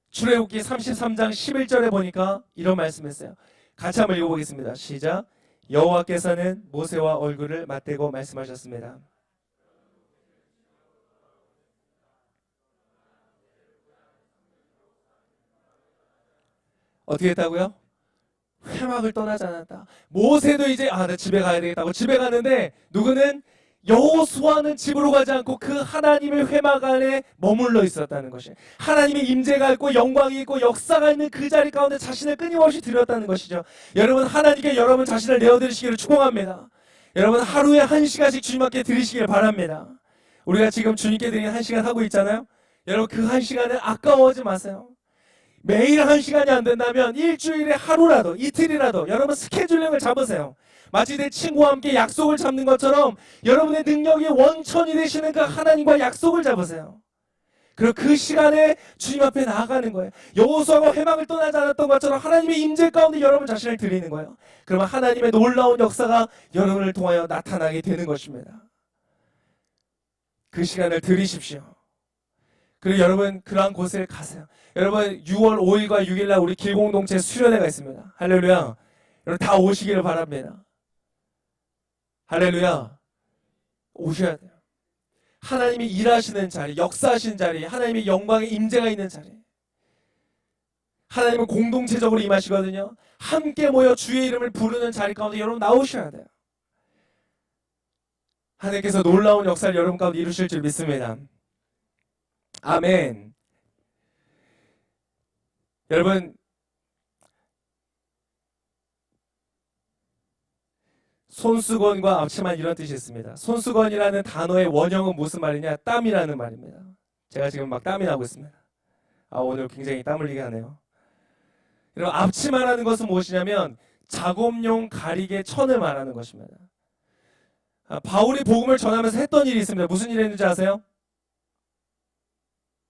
출애굽기 33장 11절에 보니까 이런 말씀이 있어요. 같이 한번 읽어보겠습니다. 시작. 여호와께서는 모세와 얼굴을 맞대고 말씀하셨습니다. 어떻게 했다고요? 회막을 떠나지 않았다. 모세도 이제 나 집에 가야 되겠다고 집에 가는데 누구는 여호수아는 집으로 가지 않고 그 하나님의 회막 안에 머물러 있었다는 것이에요. 하나님의 임재가 있고 영광이 있고 역사가 있는 그 자리 가운데 자신을 끊임없이 드렸다는 것이죠. 여러분, 하나님께 여러분 자신을 내어드리시기를 축복합니다. 여러분, 하루에 1시간씩 주님 앞에 드리시길 바랍니다. 우리가 지금 주님께 드리는 1시간 하고 있잖아요. 여러분, 그 1시간을 아까워하지 마세요. 매일 1시간이 안 된다면 일주일에 하루라도, 이틀이라도 여러분 스케줄링을 잡으세요. 마치 내 친구와 함께 약속을 잡는 것처럼 여러분의 능력이 원천이 되시는 그 하나님과 약속을 잡으세요. 그리고 그 시간에 주님 앞에 나아가는 거예요. 여호수아가 회막을 떠나지 않았던 것처럼 하나님의 임재 가운데 여러분 자신을 드리는 거예요. 그러면 하나님의 놀라운 역사가 여러분을 통하여 나타나게 되는 것입니다. 그 시간을 드리십시오. 그리고 여러분 그러한 곳에 가세요. 여러분 6월 5일과 6일날 우리 길공동체 수련회가 있습니다. 할렐루야. 여러분 다 오시기를 바랍니다. 할렐루야. 오셔야 돼요. 하나님이 일하시는 자리, 역사하시는 자리, 하나님의 영광의 임재가 있는 자리. 하나님은 공동체적으로 임하시거든요. 함께 모여 주의 이름을 부르는 자리 가운데 여러분 나오셔야 돼요. 하나님께서 놀라운 역사를 여러분 가운데 이루실 줄 믿습니다. 아멘. 여러분, 손수건과 앞치마 이런 뜻이 있습니다. 손수건이라는 단어의 원형은 무슨 말이냐? 땀이라는 말입니다. 제가 지금 막 땀이 나고 있습니다. 오늘 굉장히 땀 흘리게 하네요. 여러분, 앞치마라는 것은 무엇이냐면 작업용 가리개 천을 말하는 것입니다. 바울이 복음을 전하면서 했던 일이 있습니다. 무슨 일을 했는지 아세요?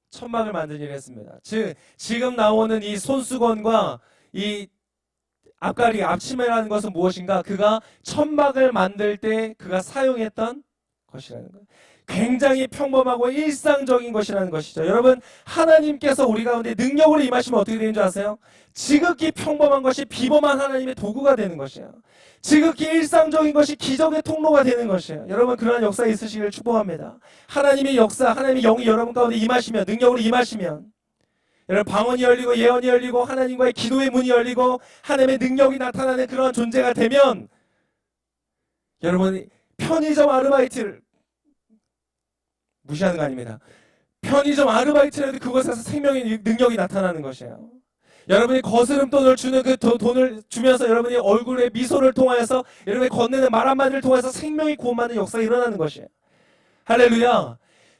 천막을 만든 일을 했습니다. 즉 지금 나오는 이 손수건과 이 앞가리, 앞치마라는 것은 무엇인가? 그가 천막을 만들 때 그가 사용했던 것이라는 거예요. 굉장히 평범하고 일상적인 것이라는 것이죠. 여러분, 하나님께서 우리 가운데 능력으로 임하시면 어떻게 되는 줄 아세요? 지극히 평범한 것이 비범한 하나님의 도구가 되는 것이에요. 지극히 일상적인 것이 기적의 통로가 되는 것이에요. 여러분, 그러한 역사 있으시기를 축복합니다. 하나님의 역사, 하나님의 영이 여러분 가운데 임하시면, 능력으로 임하시면, 여러분 방언이 열리고 예언이 열리고 하나님과의 기도의 문이 열리고 하나님의 능력이 나타나는 그런 존재가 되면, 여러분 편의점 아르바이트를 무시하는 거 아닙니다. 편의점 아르바이트라도 그곳에서 생명의 능력이 나타나는 것이에요. 여러분이 거스름돈을 주는 그 돈을 주면서 여러분이 얼굴에 미소를 통하여서 여러분이 건네는 말 한마디를 통해서 생명이 구원받는 역사가 일어나는 것이에요. 할렐루야.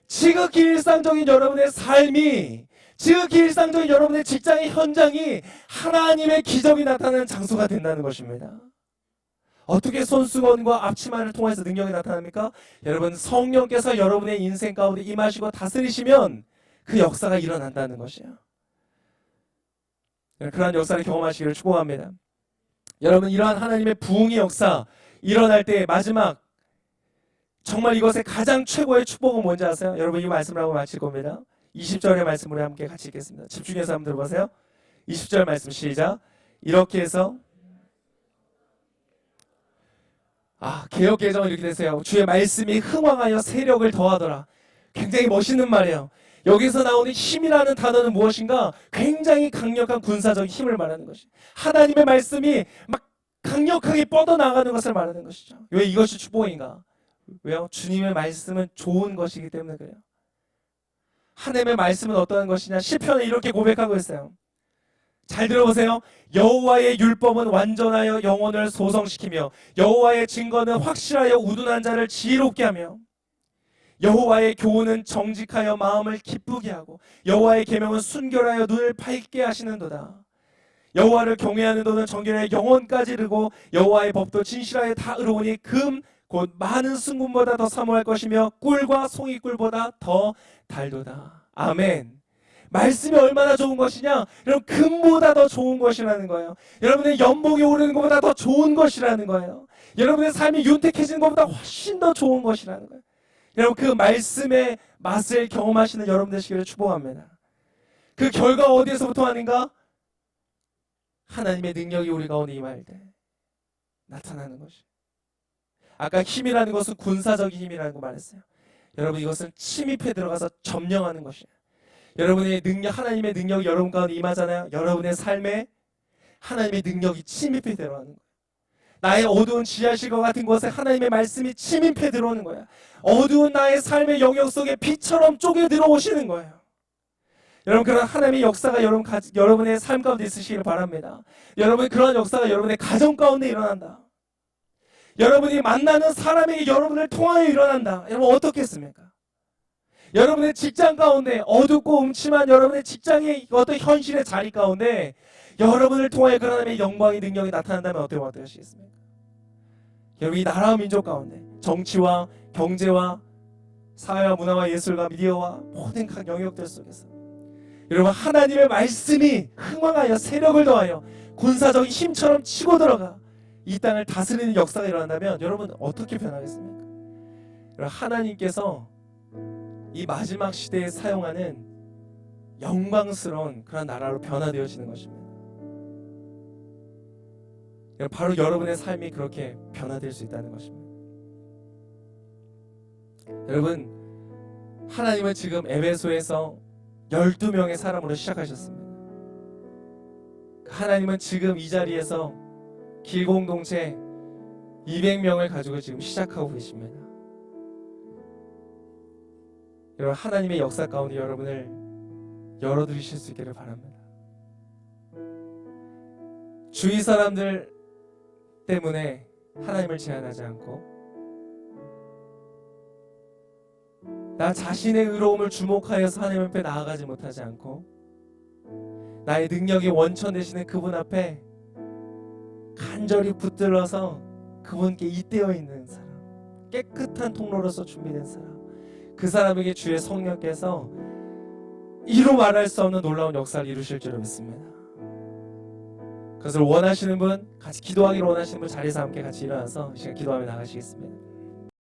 지극히 일상적인 여러분의 삶이, 지극히 일상적인 여러분의 직장의 현장이 하나님의 기적이 나타나는 장소가 된다는 것입니다. 어떻게 손수건과 앞치마를 통해서 능력이 나타납니까? 여러분, 성령께서 여러분의 인생 가운데 임하시고 다스리시면 그 역사가 일어난다는 것이에요. 그러한 역사를 경험하시기를 축복합니다. 여러분, 이러한 하나님의 부흥의 역사 일어날 때 마지막, 정말 이것의 가장 최고의 축복은 뭔지 아세요? 여러분, 이 말씀을 하고 마칠 겁니다. 20절의 말씀으로 함께 같이 읽겠습니다. 집중해서 한번 들어보세요. 20절 말씀 시작. 이렇게 해서 개역 개정은 이렇게 되세요. 주의 말씀이 흥왕하여 세력을 더하더라. 굉장히 멋있는 말이에요. 여기서 나오는 힘이라는 단어는 무엇인가? 굉장히 강력한 군사적 힘을 말하는 것이. 하나님의 말씀이 막 강력하게 뻗어나가는 것을 말하는 것이죠. 왜 이것이 축복인가? 왜요? 주님의 말씀은 좋은 것이기 때문에 그래요. 하나님의 말씀은 어떠한 것이냐? 시편에 이렇게 고백하고 있어요. 잘 들어보세요. 여호와의 율법은 완전하여 영혼을 소성시키며 여호와의 증거는 확실하여 우둔한 자를 지혜롭게 하며 여호와의 교훈은 정직하여 마음을 기쁘게 하고 여호와의 계명은 순결하여 눈을 밝게 하시는도다. 여호와를 경외하는 도는 정결하여 영혼까지 이르고 여호와의 법도 진실하여 다 이루오니 금 곧 많은 승금보다 더 사모할 것이며 꿀과 송이꿀보다 더 달도다. 아멘. 말씀이 얼마나 좋은 것이냐? 여러분, 금보다 더 좋은 것이라는 거예요. 여러분의 연봉이 오르는 것보다 더 좋은 것이라는 거예요. 여러분의 삶이 윤택해지는 것보다 훨씬 더 좋은 것이라는 거예요. 여러분, 그 말씀의 맛을 경험하시는 여러분 되시기를 축복합니다. 그 결과가 어디에서부터 하는가? 하나님의 능력이 우리 가운데 임할 때 나타나는 것이. 아까 힘이라는 것은 군사적인 힘이라는 거 말했어요. 여러분, 이것은 침입해 들어가서 점령하는 것이에요. 여러분의 능력, 하나님의 능력이 여러분 가운데 임하잖아요. 여러분의 삶에 하나님의 능력이 침입해 들어가는 거예요. 나의 어두운 지하실과 같은 곳에 하나님의 말씀이 침입해 들어오는 거예요. 어두운 나의 삶의 영역 속에 빛처럼 쪼개 들어오시는 거예요. 여러분, 그런 하나님의 역사가 여러분의 삶 가운데 있으시기를 바랍니다. 여러분, 그런 역사가 여러분의 가정 가운데 일어난다. 여러분이 만나는 사람에게 여러분을 통하여 일어난다. 여러분, 어떻겠습니까? 여러분의 직장 가운데 어둡고 음침한 여러분의 직장의 어떤 현실의 자리 가운데 여러분을 통하여 그 하나님의 영광의 능력이 나타난다면 어떻게 하시겠습니까? 여러분, 이 나라와 민족 가운데 정치와 경제와 사회와 문화와 예술과 미디어와 모든 각 영역들 속에서 여러분, 하나님의 말씀이 흥왕하여 세력을 더하여 군사적인 힘처럼 치고 들어가 이 땅을 다스리는 역사가 일어난다면 여러분 어떻게 변하겠습니까? 여러분, 하나님께서 이 마지막 시대에 사용하는 영광스러운 그런 나라로 변화되어지는 것입니다. 바로 여러분의 삶이 그렇게 변화될 수 있다는 것입니다. 여러분, 하나님은 지금 에베소에서 12명의 사람으로 시작하셨습니다. 하나님은 지금 이 자리에서 길공동체 200명을 가지고 지금 시작하고 계십니다. 여러분, 하나님의 역사 가운데 여러분을 열어두실 수 있기를 바랍니다. 주위 사람들 때문에 하나님을 제한하지 않고 나 자신의 의로움을 주목하여서 하나님 앞에 나아가지 못하지 않고 나의 능력이 원천 되시는 그분 앞에 간절히 붙들어서 그분께 잇대어 있는 사람, 깨끗한 통로로서 준비된 사람, 그 사람에게 주의 성령께서 이루 말할 수 없는 놀라운 역사를 이루실 줄 믿습니다. 그것을 원하시는 분, 같이 기도하기를 원하시는 분 자리에서 함께 같이 일어나서 이 시간 기도하며 나가시겠습니다.